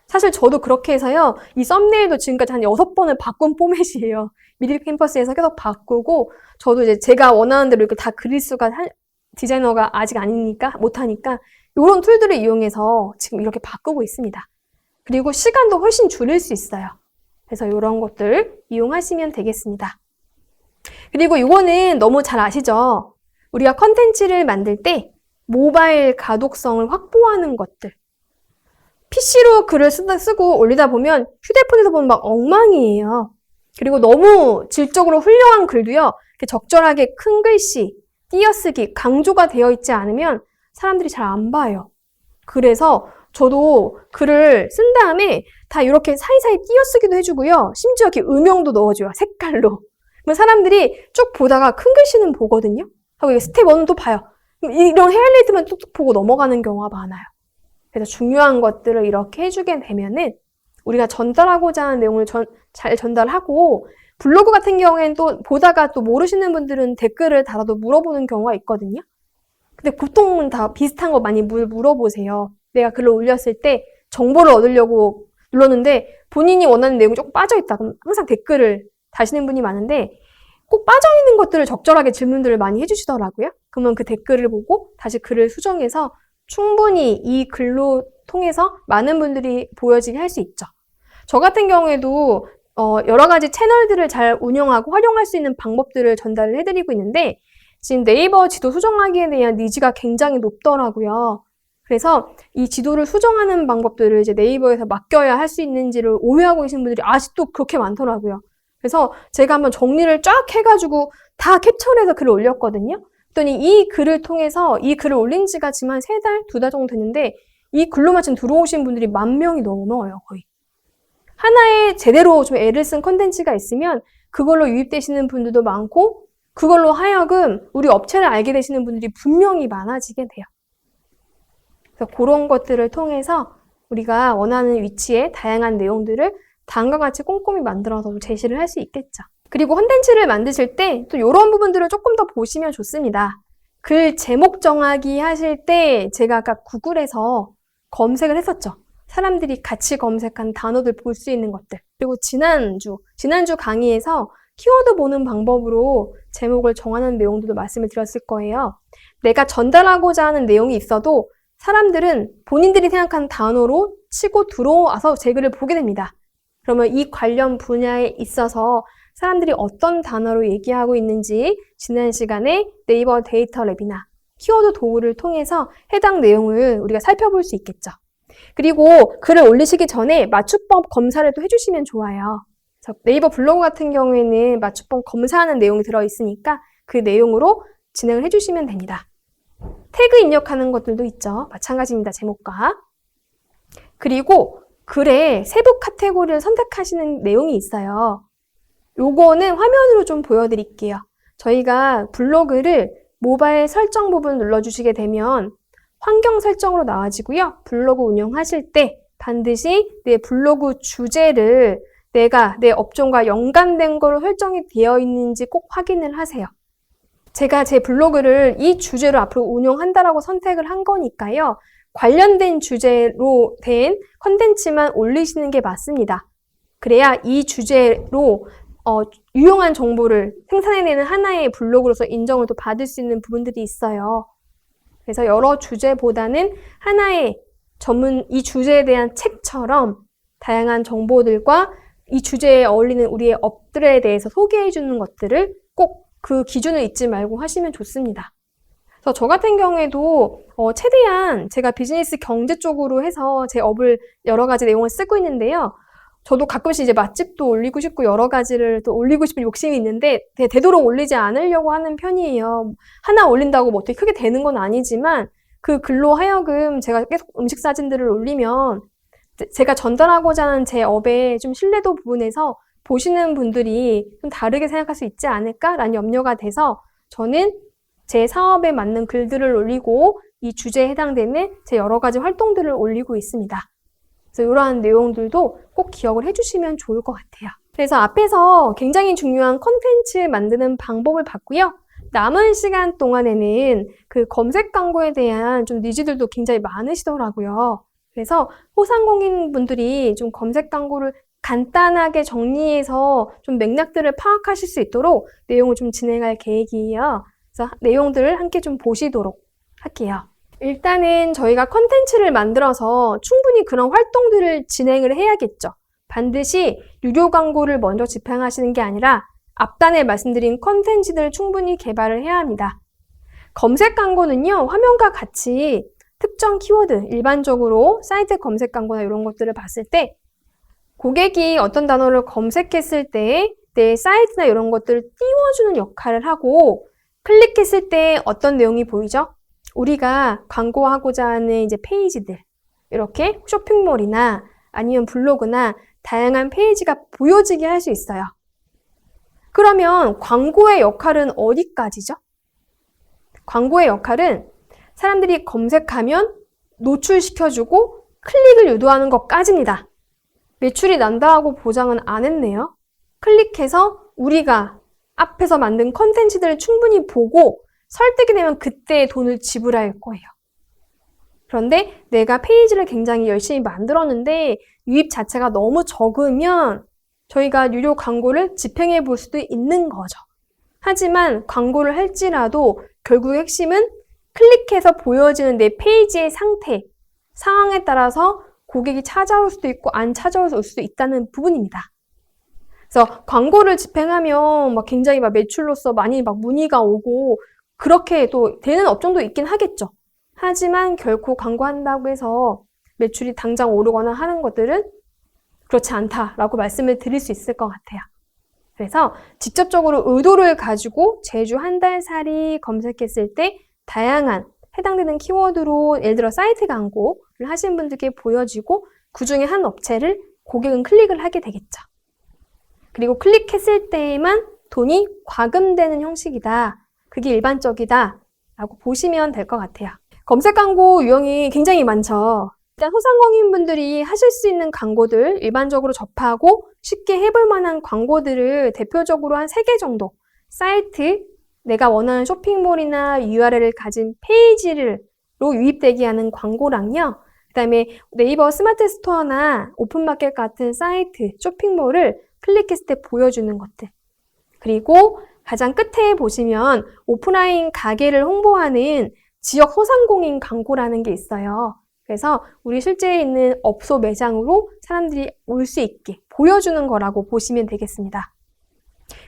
사실 저도 그렇게 해서요. 이 썸네일도 지금까지 한 6번을 바꾼 포맷이에요. 미디어 캠퍼스에서 계속 바꾸고 저도 이제 제가 원하는 대로 이렇게 다 그릴 수가 디자이너가 아직 아니니까 못하니까 이런 툴들을 이용해서 지금 이렇게 바꾸고 있습니다. 그리고 시간도 훨씬 줄일 수 있어요. 그래서 이런 것들 이용하시면 되겠습니다. 그리고 이거는 너무 잘 아시죠? 우리가 컨텐츠를 만들 때 모바일 가독성을 확보하는 것들. PC로 글을 쓰고 올리다 보면 휴대폰에서 보면 막 엉망이에요. 그리고 너무 질적으로 훌륭한 글도요. 적절하게 큰 글씨, 띄어쓰기, 강조가 되어 있지 않으면 사람들이 잘 안 봐요. 그래서 저도 글을 쓴 다음에 다 이렇게 사이사이 띄어쓰기도 해주고요. 심지어 이렇게 음영도 넣어줘요. 색깔로. 그러면 사람들이 쭉 보다가 큰 글씨는 보거든요. 하고 스텝 1도 봐요. 이런 하이라이트만 뚝뚝 보고 넘어가는 경우가 많아요. 그래서 중요한 것들을 이렇게 해주게 되면은 우리가 전달하고자 하는 내용을 잘 전달하고 블로그 같은 경우에는 또 보다가 또 모르시는 분들은 댓글을 달아도 물어보는 경우가 있거든요. 근데 보통은 다 비슷한 거 많이 물어보세요. 내가 글을 올렸을 때 정보를 얻으려고 눌렀는데 본인이 원하는 내용이 조금 빠져있다. 그럼 항상 댓글을 다시는 분이 많은데 꼭 빠져있는 것들을 적절하게 질문들을 많이 해주시더라고요. 그러면 그 댓글을 보고 다시 글을 수정해서 충분히 이 글로 통해서 많은 분들이 보여지게 할 수 있죠. 저 같은 경우에도 여러 가지 채널들을 잘 운영하고 활용할 수 있는 방법들을 전달을 해드리고 있는데 지금 네이버 지도 수정하기에 대한 니즈가 굉장히 높더라고요. 그래서 이 지도를 수정하는 방법들을 이제 네이버에서 맡겨야 할 수 있는지를 오해하고 계신 분들이 아직도 그렇게 많더라고요. 그래서 제가 한번 정리를 쫙 해가지고 다 캡처를 해서 글을 올렸거든요. 그랬더니 이 글을 통해서 이 글을 올린 지가 지금 한 3달, 2달 정도 됐는데 이 글로만 지금 들어오신 분들이 10,000명이 넘어요, 거의. 하나의 제대로 좀 애를 쓴 컨텐츠가 있으면 그걸로 유입되시는 분들도 많고 그걸로 하여금 우리 업체를 알게 되시는 분들이 분명히 많아지게 돼요. 그래서 그런 것들을 통해서 우리가 원하는 위치에 다양한 내용들을 다음과 같이 꼼꼼히 만들어서 제시를 할 수 있겠죠. 그리고 콘텐츠를 만드실 때 또 이런 부분들을 조금 더 보시면 좋습니다. 글 제목 정하기 하실 때 제가 아까 구글에서 검색을 했었죠. 사람들이 같이 검색한 단어들 볼 수 있는 것들. 그리고 지난주 강의에서 키워드 보는 방법으로 제목을 정하는 내용들도 말씀을 드렸을 거예요. 내가 전달하고자 하는 내용이 있어도 사람들은 본인들이 생각한 단어로 치고 들어와서 제 글을 보게 됩니다. 그러면 이 관련 분야에 있어서 사람들이 어떤 단어로 얘기하고 있는지 지난 시간에 네이버 데이터 랩이나 키워드 도구를 통해서 해당 내용을 우리가 살펴볼 수 있겠죠. 그리고 글을 올리시기 전에 맞춤법 검사를 또 해주시면 좋아요. 네이버 블로그 같은 경우에는 맞춤법 검사하는 내용이 들어있으니까 그 내용으로 진행을 해주시면 됩니다. 태그 입력하는 것들도 있죠. 마찬가지입니다. 제목과. 그리고 글에 세부 카테고리를 선택하시는 내용이 있어요. 요거는 화면으로 좀 보여드릴게요. 저희가 블로그를 모바일 설정 부분 눌러주시게 되면 환경 설정으로 나와지고요. 블로그 운영하실 때 반드시 내 블로그 주제를 내가 내 업종과 연관된 거로 설정이 되어 있는지 꼭 확인을 하세요. 제가 제 블로그를 이 주제로 앞으로 운영한다라고 선택을 한 거니까요. 관련된 주제로 된 컨텐츠만 올리시는 게 맞습니다. 그래야 이 주제로 유용한 정보를 생산해내는 하나의 블로그로서 인정을 또 받을 수 있는 부분들이 있어요. 그래서 여러 주제보다는 하나의 이 주제에 대한 책처럼 다양한 정보들과 이 주제에 어울리는 우리의 업들에 대해서 소개해주는 것들을 꼭 그 기준을 잊지 말고 하시면 좋습니다. 그래서 저 같은 경우에도 최대한 제가 비즈니스 경제 쪽으로 해서 제 업을 여러 가지 내용을 쓰고 있는데요. 저도 가끔씩 이제 맛집도 올리고 싶고 여러 가지를 또 올리고 싶은 욕심이 있는데 되도록 올리지 않으려고 하는 편이에요. 하나 올린다고 뭐 어떻게 크게 되는 건 아니지만 그 글로 하여금 제가 계속 음식 사진들을 올리면 제가 전달하고자 하는 제 업의 좀 신뢰도 부분에서 보시는 분들이 좀 다르게 생각할 수 있지 않을까라는 염려가 돼서 저는 제 사업에 맞는 글들을 올리고 이 주제에 해당되는 제 여러 가지 활동들을 올리고 있습니다. 그래서 이러한 내용들도 꼭 기억을 해주시면 좋을 것 같아요. 그래서 앞에서 굉장히 중요한 컨텐츠 만드는 방법을 봤고요. 남은 시간 동안에는 그 검색 광고에 대한 좀 니즈들도 굉장히 많으시더라고요. 그래서 소상공인분들이 좀 검색 광고를 간단하게 정리해서 좀 맥락들을 파악하실 수 있도록 내용을 좀 진행할 계획이에요. 그래서 내용들을 함께 좀 보시도록 할게요. 일단은 저희가 컨텐츠를 만들어서 충분히 그런 활동들을 진행을 해야겠죠. 반드시 유료 광고를 먼저 집행하시는 게 아니라 앞단에 말씀드린 컨텐츠들을 충분히 개발을 해야 합니다. 검색 광고는요, 화면과 같이 특정 키워드, 일반적으로 사이트 검색 광고나 이런 것들을 봤을 때 고객이 어떤 단어를 검색했을 때 내 사이트나 이런 것들을 띄워주는 역할을 하고 클릭했을 때 어떤 내용이 보이죠? 우리가 광고하고자 하는 이제 페이지들, 이렇게 쇼핑몰이나 아니면 블로그나 다양한 페이지가 보여지게 할 수 있어요. 그러면 광고의 역할은 어디까지죠? 광고의 역할은 사람들이 검색하면 노출시켜주고 클릭을 유도하는 것까지입니다. 매출이 난다고 보장은 안 했네요. 클릭해서 우리가 앞에서 만든 컨텐츠들을 충분히 보고 설득이 되면 그때 돈을 지불할 거예요. 그런데 내가 페이지를 굉장히 열심히 만들었는데 유입 자체가 너무 적으면 저희가 유료 광고를 집행해 볼 수도 있는 거죠. 하지만 광고를 할지라도 결국 핵심은 클릭해서 보여지는 내 페이지의 상태, 상황에 따라서 고객이 찾아올 수도 있고 안 찾아올 수도 있다는 부분입니다. 그래서 광고를 집행하면 굉장히 매출로서 많이 문의가 오고 그렇게 또 되는 업종도 있긴 하겠죠. 하지만 결코 광고한다고 해서 매출이 당장 오르거나 하는 것들은 그렇지 않다라고 말씀을 드릴 수 있을 것 같아요. 그래서 직접적으로 의도를 가지고 제주 한 달 살이 검색했을 때 다양한 해당되는 키워드로 예를 들어 사이트 광고를 하신 분들께 보여지고 그중에 한 업체를 고객은 클릭을 하게 되겠죠. 그리고 클릭했을 때에만 돈이 과금되는 형식이다. 그게 일반적이다 라고 보시면 될 것 같아요. 검색 광고 유형이 굉장히 많죠. 일단 소상공인분들이 하실 수 있는 광고들 일반적으로 접하고 쉽게 해볼 만한 광고들을 대표적으로 한 3개 정도 사이트, 내가 원하는 쇼핑몰이나 URL을 가진 페이지로 유입되게 하는 광고랑요. 그 다음에 네이버 스마트 스토어나 오픈마켓 같은 사이트, 쇼핑몰을 클릭했을 때 보여주는 것들. 그리고 가장 끝에 보시면 오프라인 가게를 홍보하는 지역 소상공인 광고라는 게 있어요. 그래서 우리 실제 있는 업소 매장으로 사람들이 올 수 있게 보여주는 거라고 보시면 되겠습니다.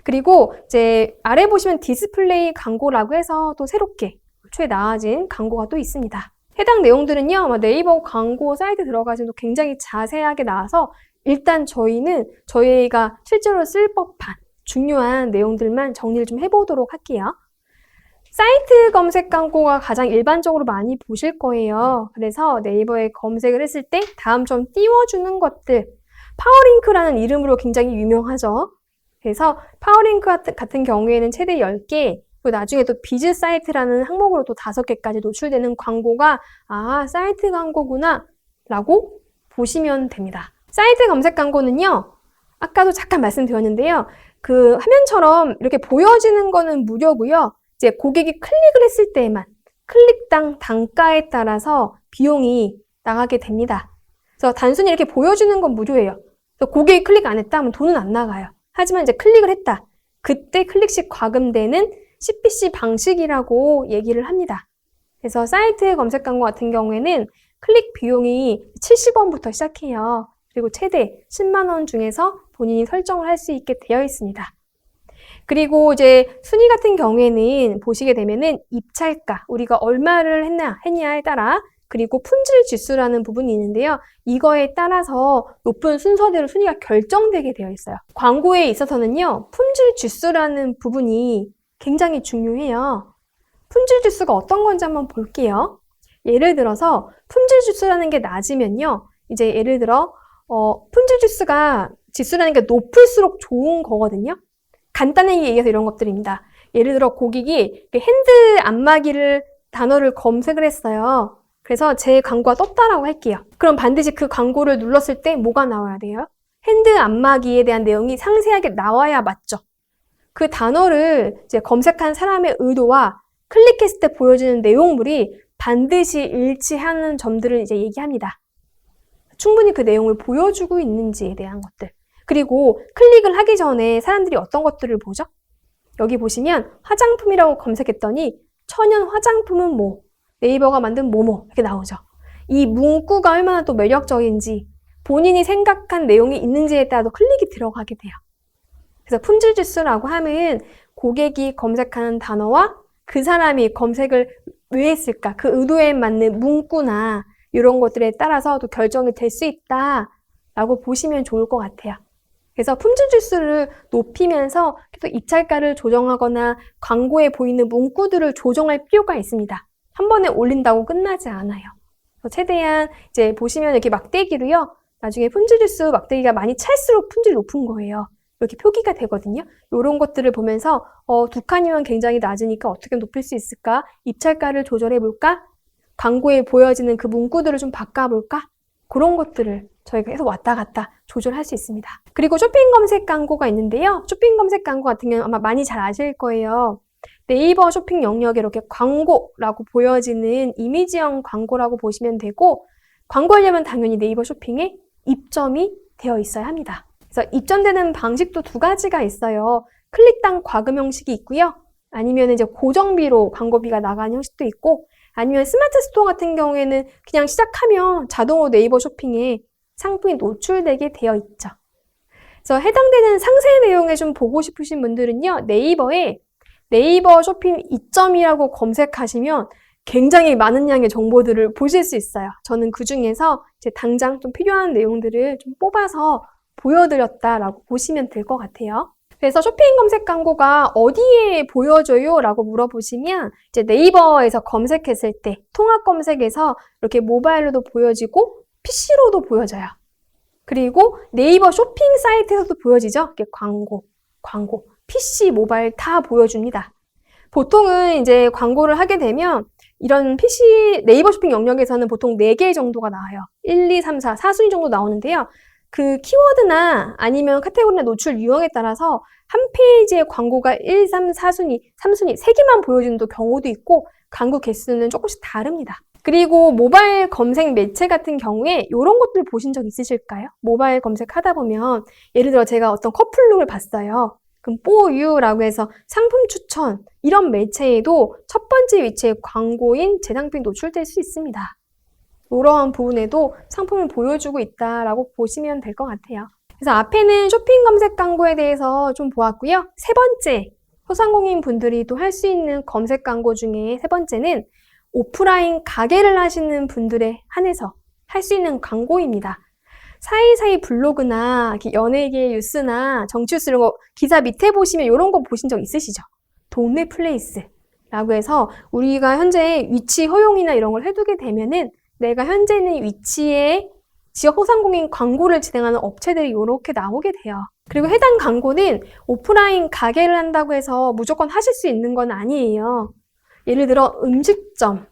그리고 이제 아래 보시면 디스플레이 광고라고 해서 또 새롭게 최 나아진 광고가 또 있습니다. 해당 내용들은요, 네이버 광고 사이트 들어가시면 굉장히 자세하게 나와서 일단 저희가 실제로 쓸 법한 중요한 내용들만 정리를 좀 해보도록 할게요. 사이트 검색 광고가 가장 일반적으로 많이 보실 거예요. 그래서 네이버에 검색을 했을 때 다음처럼 띄워주는 것들, 파워링크라는 이름으로 굉장히 유명하죠. 그래서 파워링크 같은 경우에는 최대 10개, 그리고 나중에 또 비즈 사이트라는 항목으로 또 5개까지 노출되는 광고가 사이트 광고구나 라고 보시면 됩니다. 사이트 검색 광고는요, 아까도 잠깐 말씀드렸는데요. 그 화면처럼 이렇게 보여지는 거는 무료고요. 이제 고객이 클릭을 했을 때에만 클릭당 단가에 따라서 비용이 나가게 됩니다. 그래서 단순히 이렇게 보여주는 건 무료예요. 그래서 고객이 클릭 안 했다 하면 돈은 안 나가요. 하지만 이제 클릭을 했다. 그때 클릭씩 과금되는 CPC 방식이라고 얘기를 합니다. 그래서 사이트 검색 광고 같은 경우에는 클릭 비용이 70원부터 시작해요. 그리고 최대 10만 원 중에서 본인이 설정을 할 수 있게 되어 있습니다. 그리고 이제 순위 같은 경우에는 보시게 되면은 입찰가, 우리가 얼마를 했냐에 따라, 그리고 품질 지수라는 부분이 있는데요. 이거에 따라서 높은 순서대로 순위가 결정되게 되어 있어요. 광고에 있어서는요, 품질 지수라는 부분이 굉장히 중요해요. 품질 지수가 어떤 건지 한번 볼게요. 예를 들어서 품질 지수라는 게 낮으면요, 이제 예를 들어 품질 지수라는 게 높을수록 좋은 거거든요. 간단하게 얘기해서 이런 것들입니다. 예를 들어 고객이 핸드 안마기를 단어를 검색을 했어요. 그래서 제 광고가 떴다라고 할게요. 그럼 반드시 그 광고를 눌렀을 때 뭐가 나와야 돼요? 핸드 안마기에 대한 내용이 상세하게 나와야 맞죠. 그 단어를 이제 검색한 사람의 의도와 클릭했을 때 보여지는 내용물이 반드시 일치하는 점들을 이제 얘기합니다. 충분히 그 내용을 보여주고 있는지에 대한 것들. 그리고 클릭을 하기 전에 사람들이 어떤 것들을 보죠? 여기 보시면 화장품이라고 검색했더니 천연 화장품은 뭐, 네이버가 만든 뭐뭐 이렇게 나오죠. 이 문구가 얼마나 또 매력적인지 본인이 생각한 내용이 있는지에 따라서 클릭이 들어가게 돼요. 그래서 품질지수라고 하면 고객이 검색하는 단어와 그 사람이 검색을 왜 했을까? 그 의도에 맞는 문구나 이런 것들에 따라서 또 결정이 될 수 있다라고 보시면 좋을 것 같아요. 그래서 품질지수를 높이면서 또 입찰가를 조정하거나 광고에 보이는 문구들을 조정할 필요가 있습니다. 한 번에 올린다고 끝나지 않아요. 최대한 이제 보시면 이렇게 막대기로요. 나중에 품질지수 막대기가 많이 찰수록 품질이 높은 거예요. 이렇게 표기가 되거든요. 이런 것들을 보면서 두 칸이면 굉장히 낮으니까 어떻게 높일 수 있을까? 입찰가를 조절해 볼까? 광고에 보여지는 그 문구들을 좀 바꿔볼까? 그런 것들을 저희가 계속 왔다 갔다 조절할 수 있습니다. 그리고 쇼핑 검색 광고가 있는데요. 쇼핑 검색 광고 같은 경우는 아마 많이 잘 아실 거예요. 네이버 쇼핑 영역에 이렇게 광고라고 보여지는 이미지형 광고라고 보시면 되고, 광고하려면 당연히 네이버 쇼핑에 입점이 되어 있어야 합니다. 그래서 입점되는 방식도 두 가지가 있어요. 클릭당 과금 형식이 있고요. 아니면 이제 고정비로 광고비가 나가는 형식도 있고, 아니면 스마트 스토어 같은 경우에는 그냥 시작하면 자동으로 네이버 쇼핑에 상품이 노출되게 되어 있죠. 그래서 해당되는 상세 내용을 좀 보고 싶으신 분들은요, 네이버에 네이버 쇼핑 입점이라고 검색하시면 굉장히 많은 양의 정보들을 보실 수 있어요. 저는 그 중에서 이제 당장 좀 필요한 내용들을 좀 뽑아서 보여드렸다라고 보시면 될 것 같아요. 그래서 쇼핑 검색 광고가 어디에 보여줘요? 라고 물어보시면 이제 네이버에서 검색했을 때 통합 검색에서 이렇게 모바일로도 보여지고 PC로도 보여져요. 그리고 네이버 쇼핑 사이트에서도 보여지죠? 이렇게 광고, PC, 모바일 다 보여줍니다. 보통은 이제 광고를 하게 되면 이런 PC, 네이버 쇼핑 영역에서는 보통 4개 정도가 나와요. 1, 2, 3, 4, 4순위 정도 나오는데요. 그 키워드나 아니면 카테고리나 노출 유형에 따라서 한 페이지의 광고가 1, 3, 4순위, 3순위 3개만 보여주는 경우도 있고 광고 개수는 조금씩 다릅니다. 그리고 모바일 검색 매체 같은 경우에 이런 것들 보신 적 있으실까요? 모바일 검색하다 보면 예를 들어 제가 어떤 커플룩을 봤어요. 그럼 뽀유라고 해서 상품 추천 이런 매체에도 첫 번째 위치에 광고인 제 상품이 노출될 수 있습니다. 이러한 부분에도 상품을 보여주고 있다라고 보시면 될 것 같아요. 그래서 앞에는 쇼핑 검색 광고에 대해서 좀 보았고요. 세 번째, 소상공인 분들이 또 할 수 있는 검색 광고 중에 세 번째는 오프라인 가게를 하시는 분들에 한해서 할 수 있는 광고입니다. 사이사이 블로그나 연예계 뉴스나 정치 뉴스 이런 거 기사 밑에 보시면 이런 거 보신 적 있으시죠? 동네 플레이스라고 해서 우리가 현재 위치 허용이나 이런 걸 해두게 되면은 내가 현재 있는 위치에 지역 소상공인 광고를 진행하는 업체들이 이렇게 나오게 돼요. 그리고 해당 광고는 오프라인 가게를 한다고 해서 무조건 하실 수 있는 건 아니에요. 예를 들어 음식점,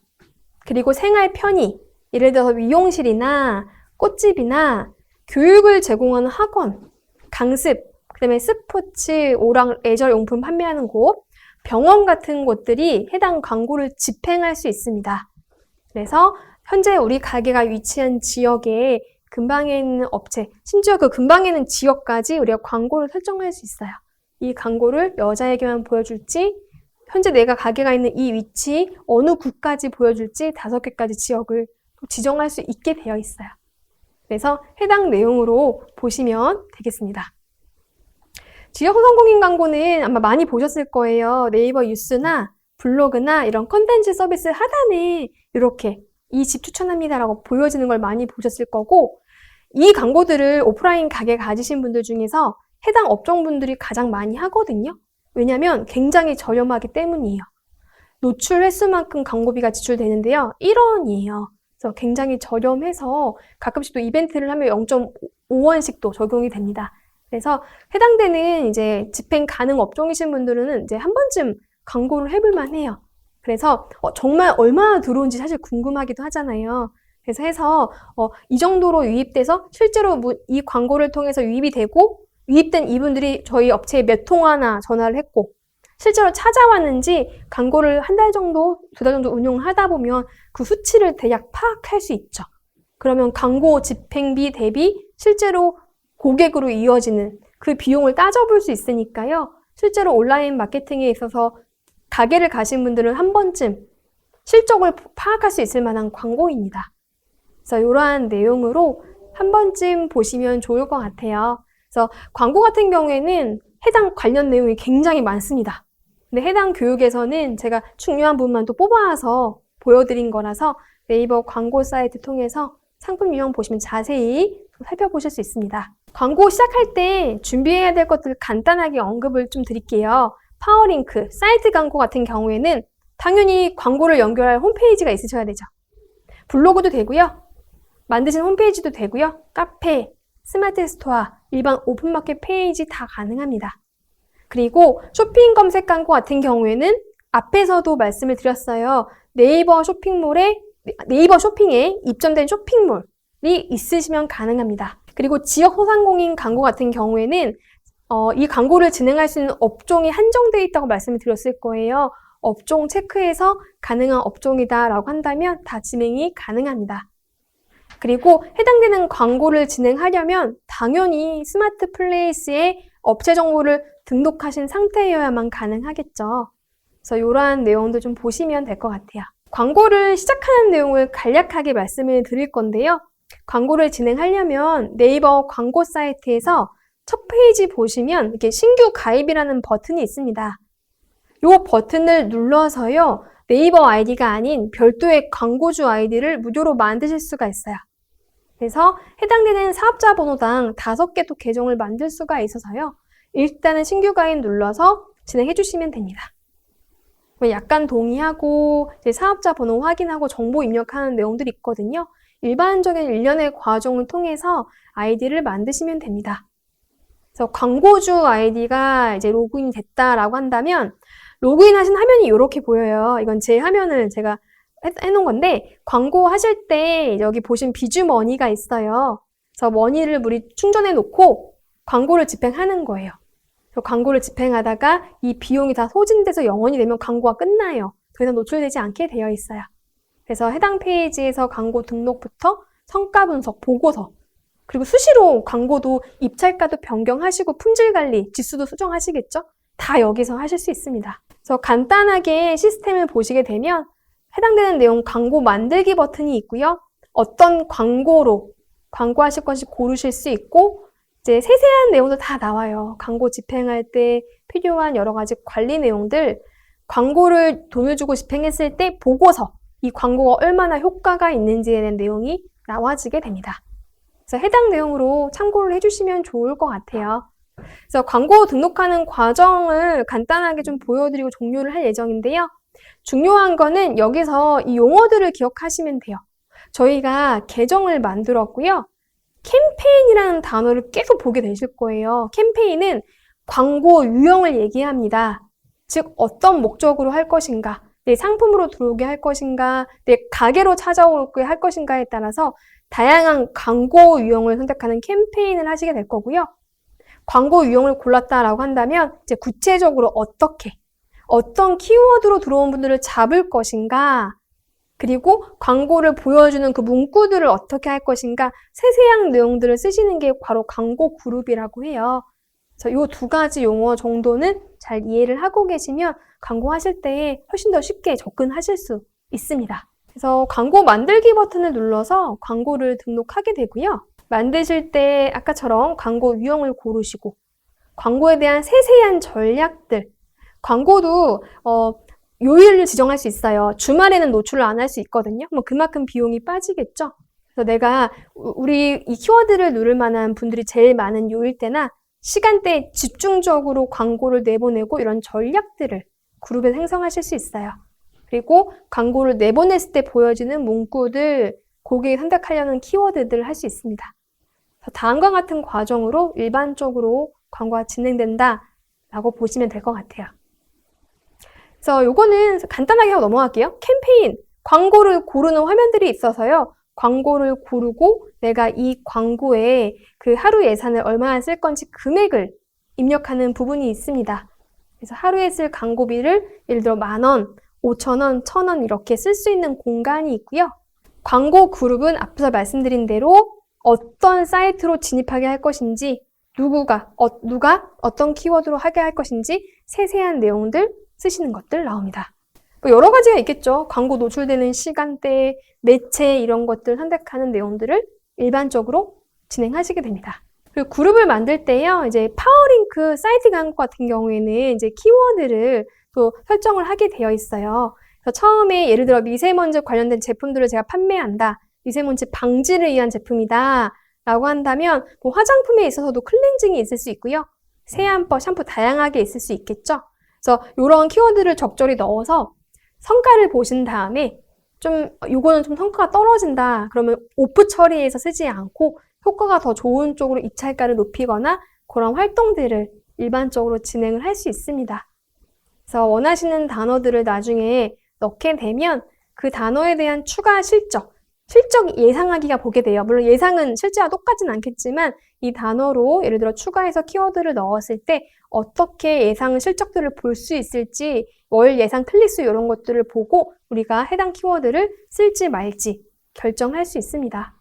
그리고 생활 편의, 예를 들어서 미용실이나 꽃집이나 교육을 제공하는 학원, 강습, 그 다음에 스포츠, 오락, 레저 용품 판매하는 곳, 병원 같은 곳들이 해당 광고를 집행할 수 있습니다. 그래서 현재 우리 가게가 위치한 지역에 근방에 있는 업체, 심지어 그 근방에 있는 지역까지 우리가 광고를 설정할 수 있어요. 이 광고를 여자에게만 보여줄지, 현재 내가 가게가 있는 이 위치, 어느 구까지 보여줄지 5개까지 지역을 지정할 수 있게 되어 있어요. 그래서 해당 내용으로 보시면 되겠습니다. 지역 소상공인 광고는 아마 많이 보셨을 거예요. 네이버 뉴스나 블로그나 이런 컨텐츠 서비스 하단에 이렇게 이 집 추천합니다라고 보여지는 걸 많이 보셨을 거고, 이 광고들을 오프라인 가게 가지신 분들 중에서 해당 업종분들이 가장 많이 하거든요. 왜냐하면 굉장히 저렴하기 때문이에요. 노출 횟수만큼 광고비가 지출되는데요. 1원이에요. 그래서 굉장히 저렴해서 가끔씩 또 이벤트를 하면 0.5원씩도 적용이 됩니다. 그래서 해당되는 이제 집행 가능 업종이신 분들은 이제 한 번쯤 광고를 해볼 만해요. 그래서 정말 얼마나 들어온지 사실 궁금하기도 하잖아요. 그래서 해서 이 정도로 유입돼서 실제로 이 광고를 통해서 유입이 되고 유입된 이분들이 저희 업체에 몇 통화나 전화를 했고 실제로 찾아왔는지 광고를 한 달 정도, 2달 정도 운용하다 보면 그 수치를 대략 파악할 수 있죠. 그러면 광고 집행비 대비 실제로 고객으로 이어지는 그 비용을 따져볼 수 있으니까요. 실제로 온라인 마케팅에 있어서 가게를 가신 분들은 한 번쯤 실적을 파악할 수 있을 만한 광고입니다. 그래서 이러한 내용으로 한 번쯤 보시면 좋을 것 같아요. 그래서 광고 같은 경우에는 해당 관련 내용이 굉장히 많습니다. 근데 해당 교육에서는 제가 중요한 부분만 또 뽑아서 보여드린 거라서 네이버 광고 사이트 통해서 상품 유형 보시면 자세히 살펴보실 수 있습니다. 광고 시작할 때 준비해야 될 것들 간단하게 언급을 좀 드릴게요. 파워링크, 사이트 광고 같은 경우에는 당연히 광고를 연결할 홈페이지가 있으셔야 되죠. 블로그도 되고요. 만드신 홈페이지도 되고요. 카페, 스마트 스토어, 일반 오픈마켓 페이지 다 가능합니다. 그리고 쇼핑 검색 광고 같은 경우에는 앞에서도 말씀을 드렸어요. 네이버 쇼핑에 입점된 쇼핑몰이 있으시면 가능합니다. 그리고 지역 소상공인 광고 같은 경우에는 이 광고를 진행할 수 있는 업종이 한정되어 있다고 말씀을 드렸을 거예요. 업종 체크해서 가능한 업종이다라고 한다면 다 진행이 가능합니다. 그리고 해당되는 광고를 진행하려면 당연히 스마트 플레이스에 업체 정보를 등록하신 상태여야만 가능하겠죠. 그래서 이러한 내용도 좀 보시면 될 것 같아요. 광고를 시작하는 내용을 간략하게 말씀을 드릴 건데요. 광고를 진행하려면 네이버 광고 사이트에서 첫 페이지 보시면 이렇게 신규 가입이라는 버튼이 있습니다. 이 버튼을 눌러서요. 네이버 아이디가 아닌 별도의 광고주 아이디를 무료로 만드실 수가 있어요. 그래서 해당되는 사업자 번호당 5개 또 계정을 만들 수가 있어서요. 일단은 신규 가입 눌러서 진행해 주시면 됩니다. 약간 동의하고 이제 사업자 번호 확인하고 정보 입력하는 내용들이 있거든요. 일반적인 일련의 과정을 통해서 아이디를 만드시면 됩니다. 그래서 광고주 아이디가 이제 로그인이 됐다라고 한다면 로그인 하신 화면이 이렇게 보여요. 이건 제 화면을 제가 해놓은 건데 광고 하실 때 여기 보시면 비주머니가 있어요. 그래서 머니를 우리 충전해 놓고 광고를 집행하는 거예요. 그래서 광고를 집행하다가 이 비용이 다 소진돼서 0원이 되면 광고가 끝나요. 더 이상 노출되지 않게 되어 있어요. 그래서 해당 페이지에서 광고 등록부터 성과 분석, 보고서, 그리고 수시로 광고도 입찰가도 변경하시고 품질관리, 지수도 수정하시겠죠? 다 여기서 하실 수 있습니다. 그래서 간단하게 시스템을 보시게 되면 해당되는 내용 광고 만들기 버튼이 있고요. 어떤 광고로 광고하실 건지 고르실 수 있고 이제 세세한 내용도 다 나와요. 광고 집행할 때 필요한 여러 가지 관리 내용들, 광고를 돈을 주고 집행했을 때 보고서, 이 광고가 얼마나 효과가 있는지에 대한 내용이 나와지게 됩니다. 그래서 해당 내용으로 참고를 해주시면 좋을 것 같아요. 그래서 광고 등록하는 과정을 간단하게 좀 보여드리고 종료를 할 예정인데요. 중요한 거는 여기서 이 용어들을 기억하시면 돼요. 저희가 계정을 만들었고요. 캠페인이라는 단어를 계속 보게 되실 거예요. 캠페인은 광고 유형을 얘기합니다. 즉 어떤 목적으로 할 것인가, 내 상품으로 들어오게 할 것인가, 내 가게로 찾아오게 할 것인가에 따라서 다양한 광고 유형을 선택하는 캠페인을 하시게 될 거고요. 광고 유형을 골랐다라고 한다면 이제 구체적으로 어떻게, 어떤 키워드로 들어온 분들을 잡을 것인가, 그리고 광고를 보여주는 그 문구들을 어떻게 할 것인가, 세세한 내용들을 쓰시는 게 바로 광고 그룹이라고 해요. 그래서 이 2가지 용어 정도는 잘 이해를 하고 계시면 광고하실 때 훨씬 더 쉽게 접근하실 수 있습니다. 그래서 광고 만들기 버튼을 눌러서 광고를 등록하게 되고요. 만드실 때 아까처럼 광고 유형을 고르시고 광고에 대한 세세한 전략들, 광고도 요일을 지정할 수 있어요. 주말에는 노출을 안 할 수 있거든요. 그만큼 비용이 빠지겠죠. 그래서 내가 우리 이 키워드를 누를 만한 분들이 제일 많은 요일대나 시간대에 집중적으로 광고를 내보내고 이런 전략들을 그룹에 생성하실 수 있어요. 그리고 광고를 내보냈을 때 보여지는 문구들, 고객이 선택하려는 키워드들을 할 수 있습니다. 다음과 같은 과정으로 일반적으로 광고가 진행된다라고 보시면 될 것 같아요. 그래서 요거는 간단하게 하고 넘어갈게요. 캠페인, 광고를 고르는 화면들이 있어서요. 광고를 고르고 내가 이 광고에 그 하루 예산을 얼마나 쓸 건지 금액을 입력하는 부분이 있습니다. 그래서 하루에 쓸 광고비를 예를 들어 10,000원, 5,000원, 1,000원 이렇게 쓸 수 있는 공간이 있고요. 광고 그룹은 앞서 말씀드린 대로 어떤 사이트로 진입하게 할 것인지, 누가 어떤 키워드로 하게 할 것인지 세세한 내용들 쓰시는 것들 나옵니다. 여러 가지가 있겠죠. 광고 노출되는 시간대, 매체 이런 것들 선택하는 내용들을 일반적으로 진행하시게 됩니다. 그리고 그룹을 만들 때요, 이제 파워링크 사이트 광고 같은 경우에는 이제 키워드를 또 설정을 하게 되어 있어요. 그래서 처음에 예를 들어 미세먼지 관련된 제품들을 제가 판매한다. 미세먼지 방지를 위한 제품이다. 라고 한다면 뭐 화장품에 있어서도 클렌징이 있을 수 있고요. 세안법, 샴푸 다양하게 있을 수 있겠죠. 그래서 이런 키워드를 적절히 넣어서 성과를 보신 다음에 요거는 좀 성과가 떨어진다. 그러면 오프 처리해서 쓰지 않고 효과가 더 좋은 쪽으로 입찰가를 높이거나 그런 활동들을 일반적으로 진행을 할 수 있습니다. 그래서 원하시는 단어들을 나중에 넣게 되면 그 단어에 대한 추가 실적 예상하기가 보게 돼요. 물론 예상은 실제와 똑같진 않겠지만 이 단어로 예를 들어 추가해서 키워드를 넣었을 때 어떻게 예상 실적들을 볼 수 있을지, 월 예상 클릭수 이런 것들을 보고 우리가 해당 키워드를 쓸지 말지 결정할 수 있습니다.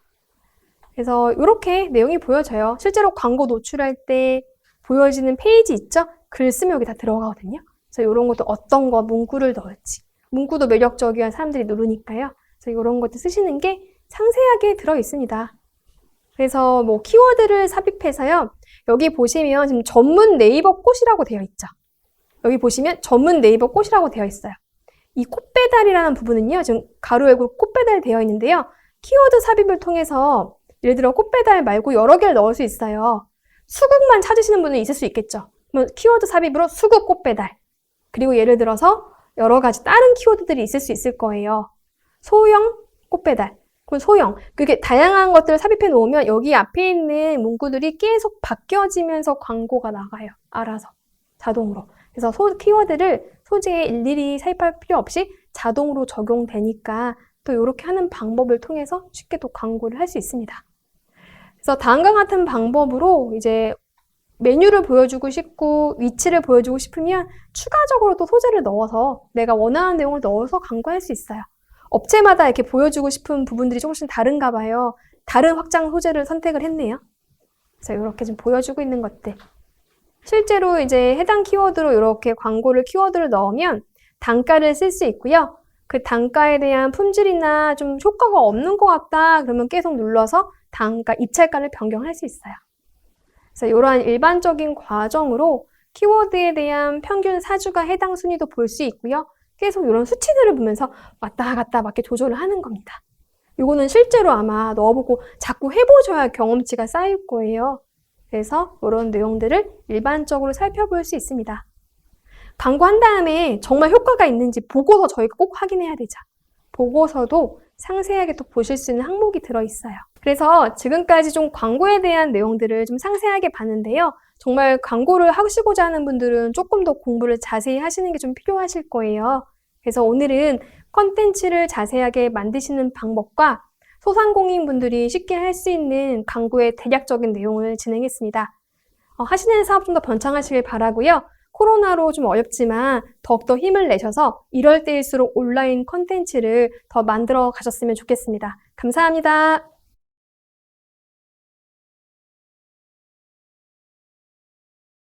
그래서 이렇게 내용이 보여져요. 실제로 광고 노출할 때 보여지는 페이지 있죠? 글 쓰면 여기 다 들어가거든요. 그래서 이런 것도 어떤 거 문구를 넣을지, 문구도 매력적이야 사람들이 누르니까요. 그래서 이런 것도 쓰시는 게 상세하게 들어 있습니다. 그래서 뭐 키워드를 삽입해서요. 여기 보시면 지금 전문 네이버 꽃이라고 되어 있죠. 여기 보시면 전문 네이버 꽃이라고 되어 있어요. 이 꽃배달이라는 부분은요. 지금 가로 열고 꽃배달 되어 있는데요. 키워드 삽입을 통해서 예를 들어 꽃배달 말고 여러 개를 넣을 수 있어요. 수국만 찾으시는 분은 있을 수 있겠죠. 그러면 키워드 삽입으로 수국 꽃배달. 그리고 예를 들어서 여러 가지 다른 키워드들이 있을 수 있을 거예요. 소형 꽃배달. 그럼 소형. 그게 다양한 것들을 삽입해 놓으면 여기 앞에 있는 문구들이 계속 바뀌어지면서 광고가 나가요. 알아서. 자동으로. 그래서 키워드를 소재에 일일이 삽입할 필요 없이 자동으로 적용되니까 또 이렇게 하는 방법을 통해서 쉽게 또 광고를 할 수 있습니다. 그래서 다음과 같은 방법으로 이제 메뉴를 보여주고 싶고 위치를 보여주고 싶으면 추가적으로 또 소재를 넣어서 내가 원하는 내용을 넣어서 광고할 수 있어요. 업체마다 이렇게 보여주고 싶은 부분들이 조금씩 다른가 봐요. 다른 확장 소재를 선택을 했네요. 그래서 이렇게 좀 보여주고 있는 것들. 실제로 이제 해당 키워드로 이렇게 광고를 키워드를 넣으면 단가를 쓸 수 있고요. 그 단가에 대한 품질이나 좀 효과가 없는 것 같다 그러면 계속 눌러서 단가, 입찰가를 변경할 수 있어요. 그래서 이러한 일반적인 과정으로 키워드에 대한 평균 사주가 해당 순위도 볼 수 있고요. 계속 이런 수치들을 보면서 왔다 갔다 맞게 조절을 하는 겁니다. 이거는 실제로 아마 넣어보고 자꾸 해보셔야 경험치가 쌓일 거예요. 그래서 이런 내용들을 일반적으로 살펴볼 수 있습니다. 광고한 다음에 정말 효과가 있는지 보고서 저희가 꼭 확인해야 되죠. 보고서도 상세하게 또 보실 수 있는 항목이 들어있어요. 그래서 지금까지 좀 광고에 대한 내용들을 좀 상세하게 봤는데요. 정말 광고를 하시고자 하는 분들은 조금 더 공부를 자세히 하시는 게 좀 필요하실 거예요. 그래서 오늘은 컨텐츠를 자세하게 만드시는 방법과 소상공인분들이 쉽게 할 수 있는 광고의 대략적인 내용을 진행했습니다. 하시는 사업 좀 더 번창하시길 바라고요. 코로나로 좀 어렵지만 더욱더 힘을 내셔서 이럴 때일수록 온라인 컨텐츠를 더 만들어 가셨으면 좋겠습니다. 감사합니다.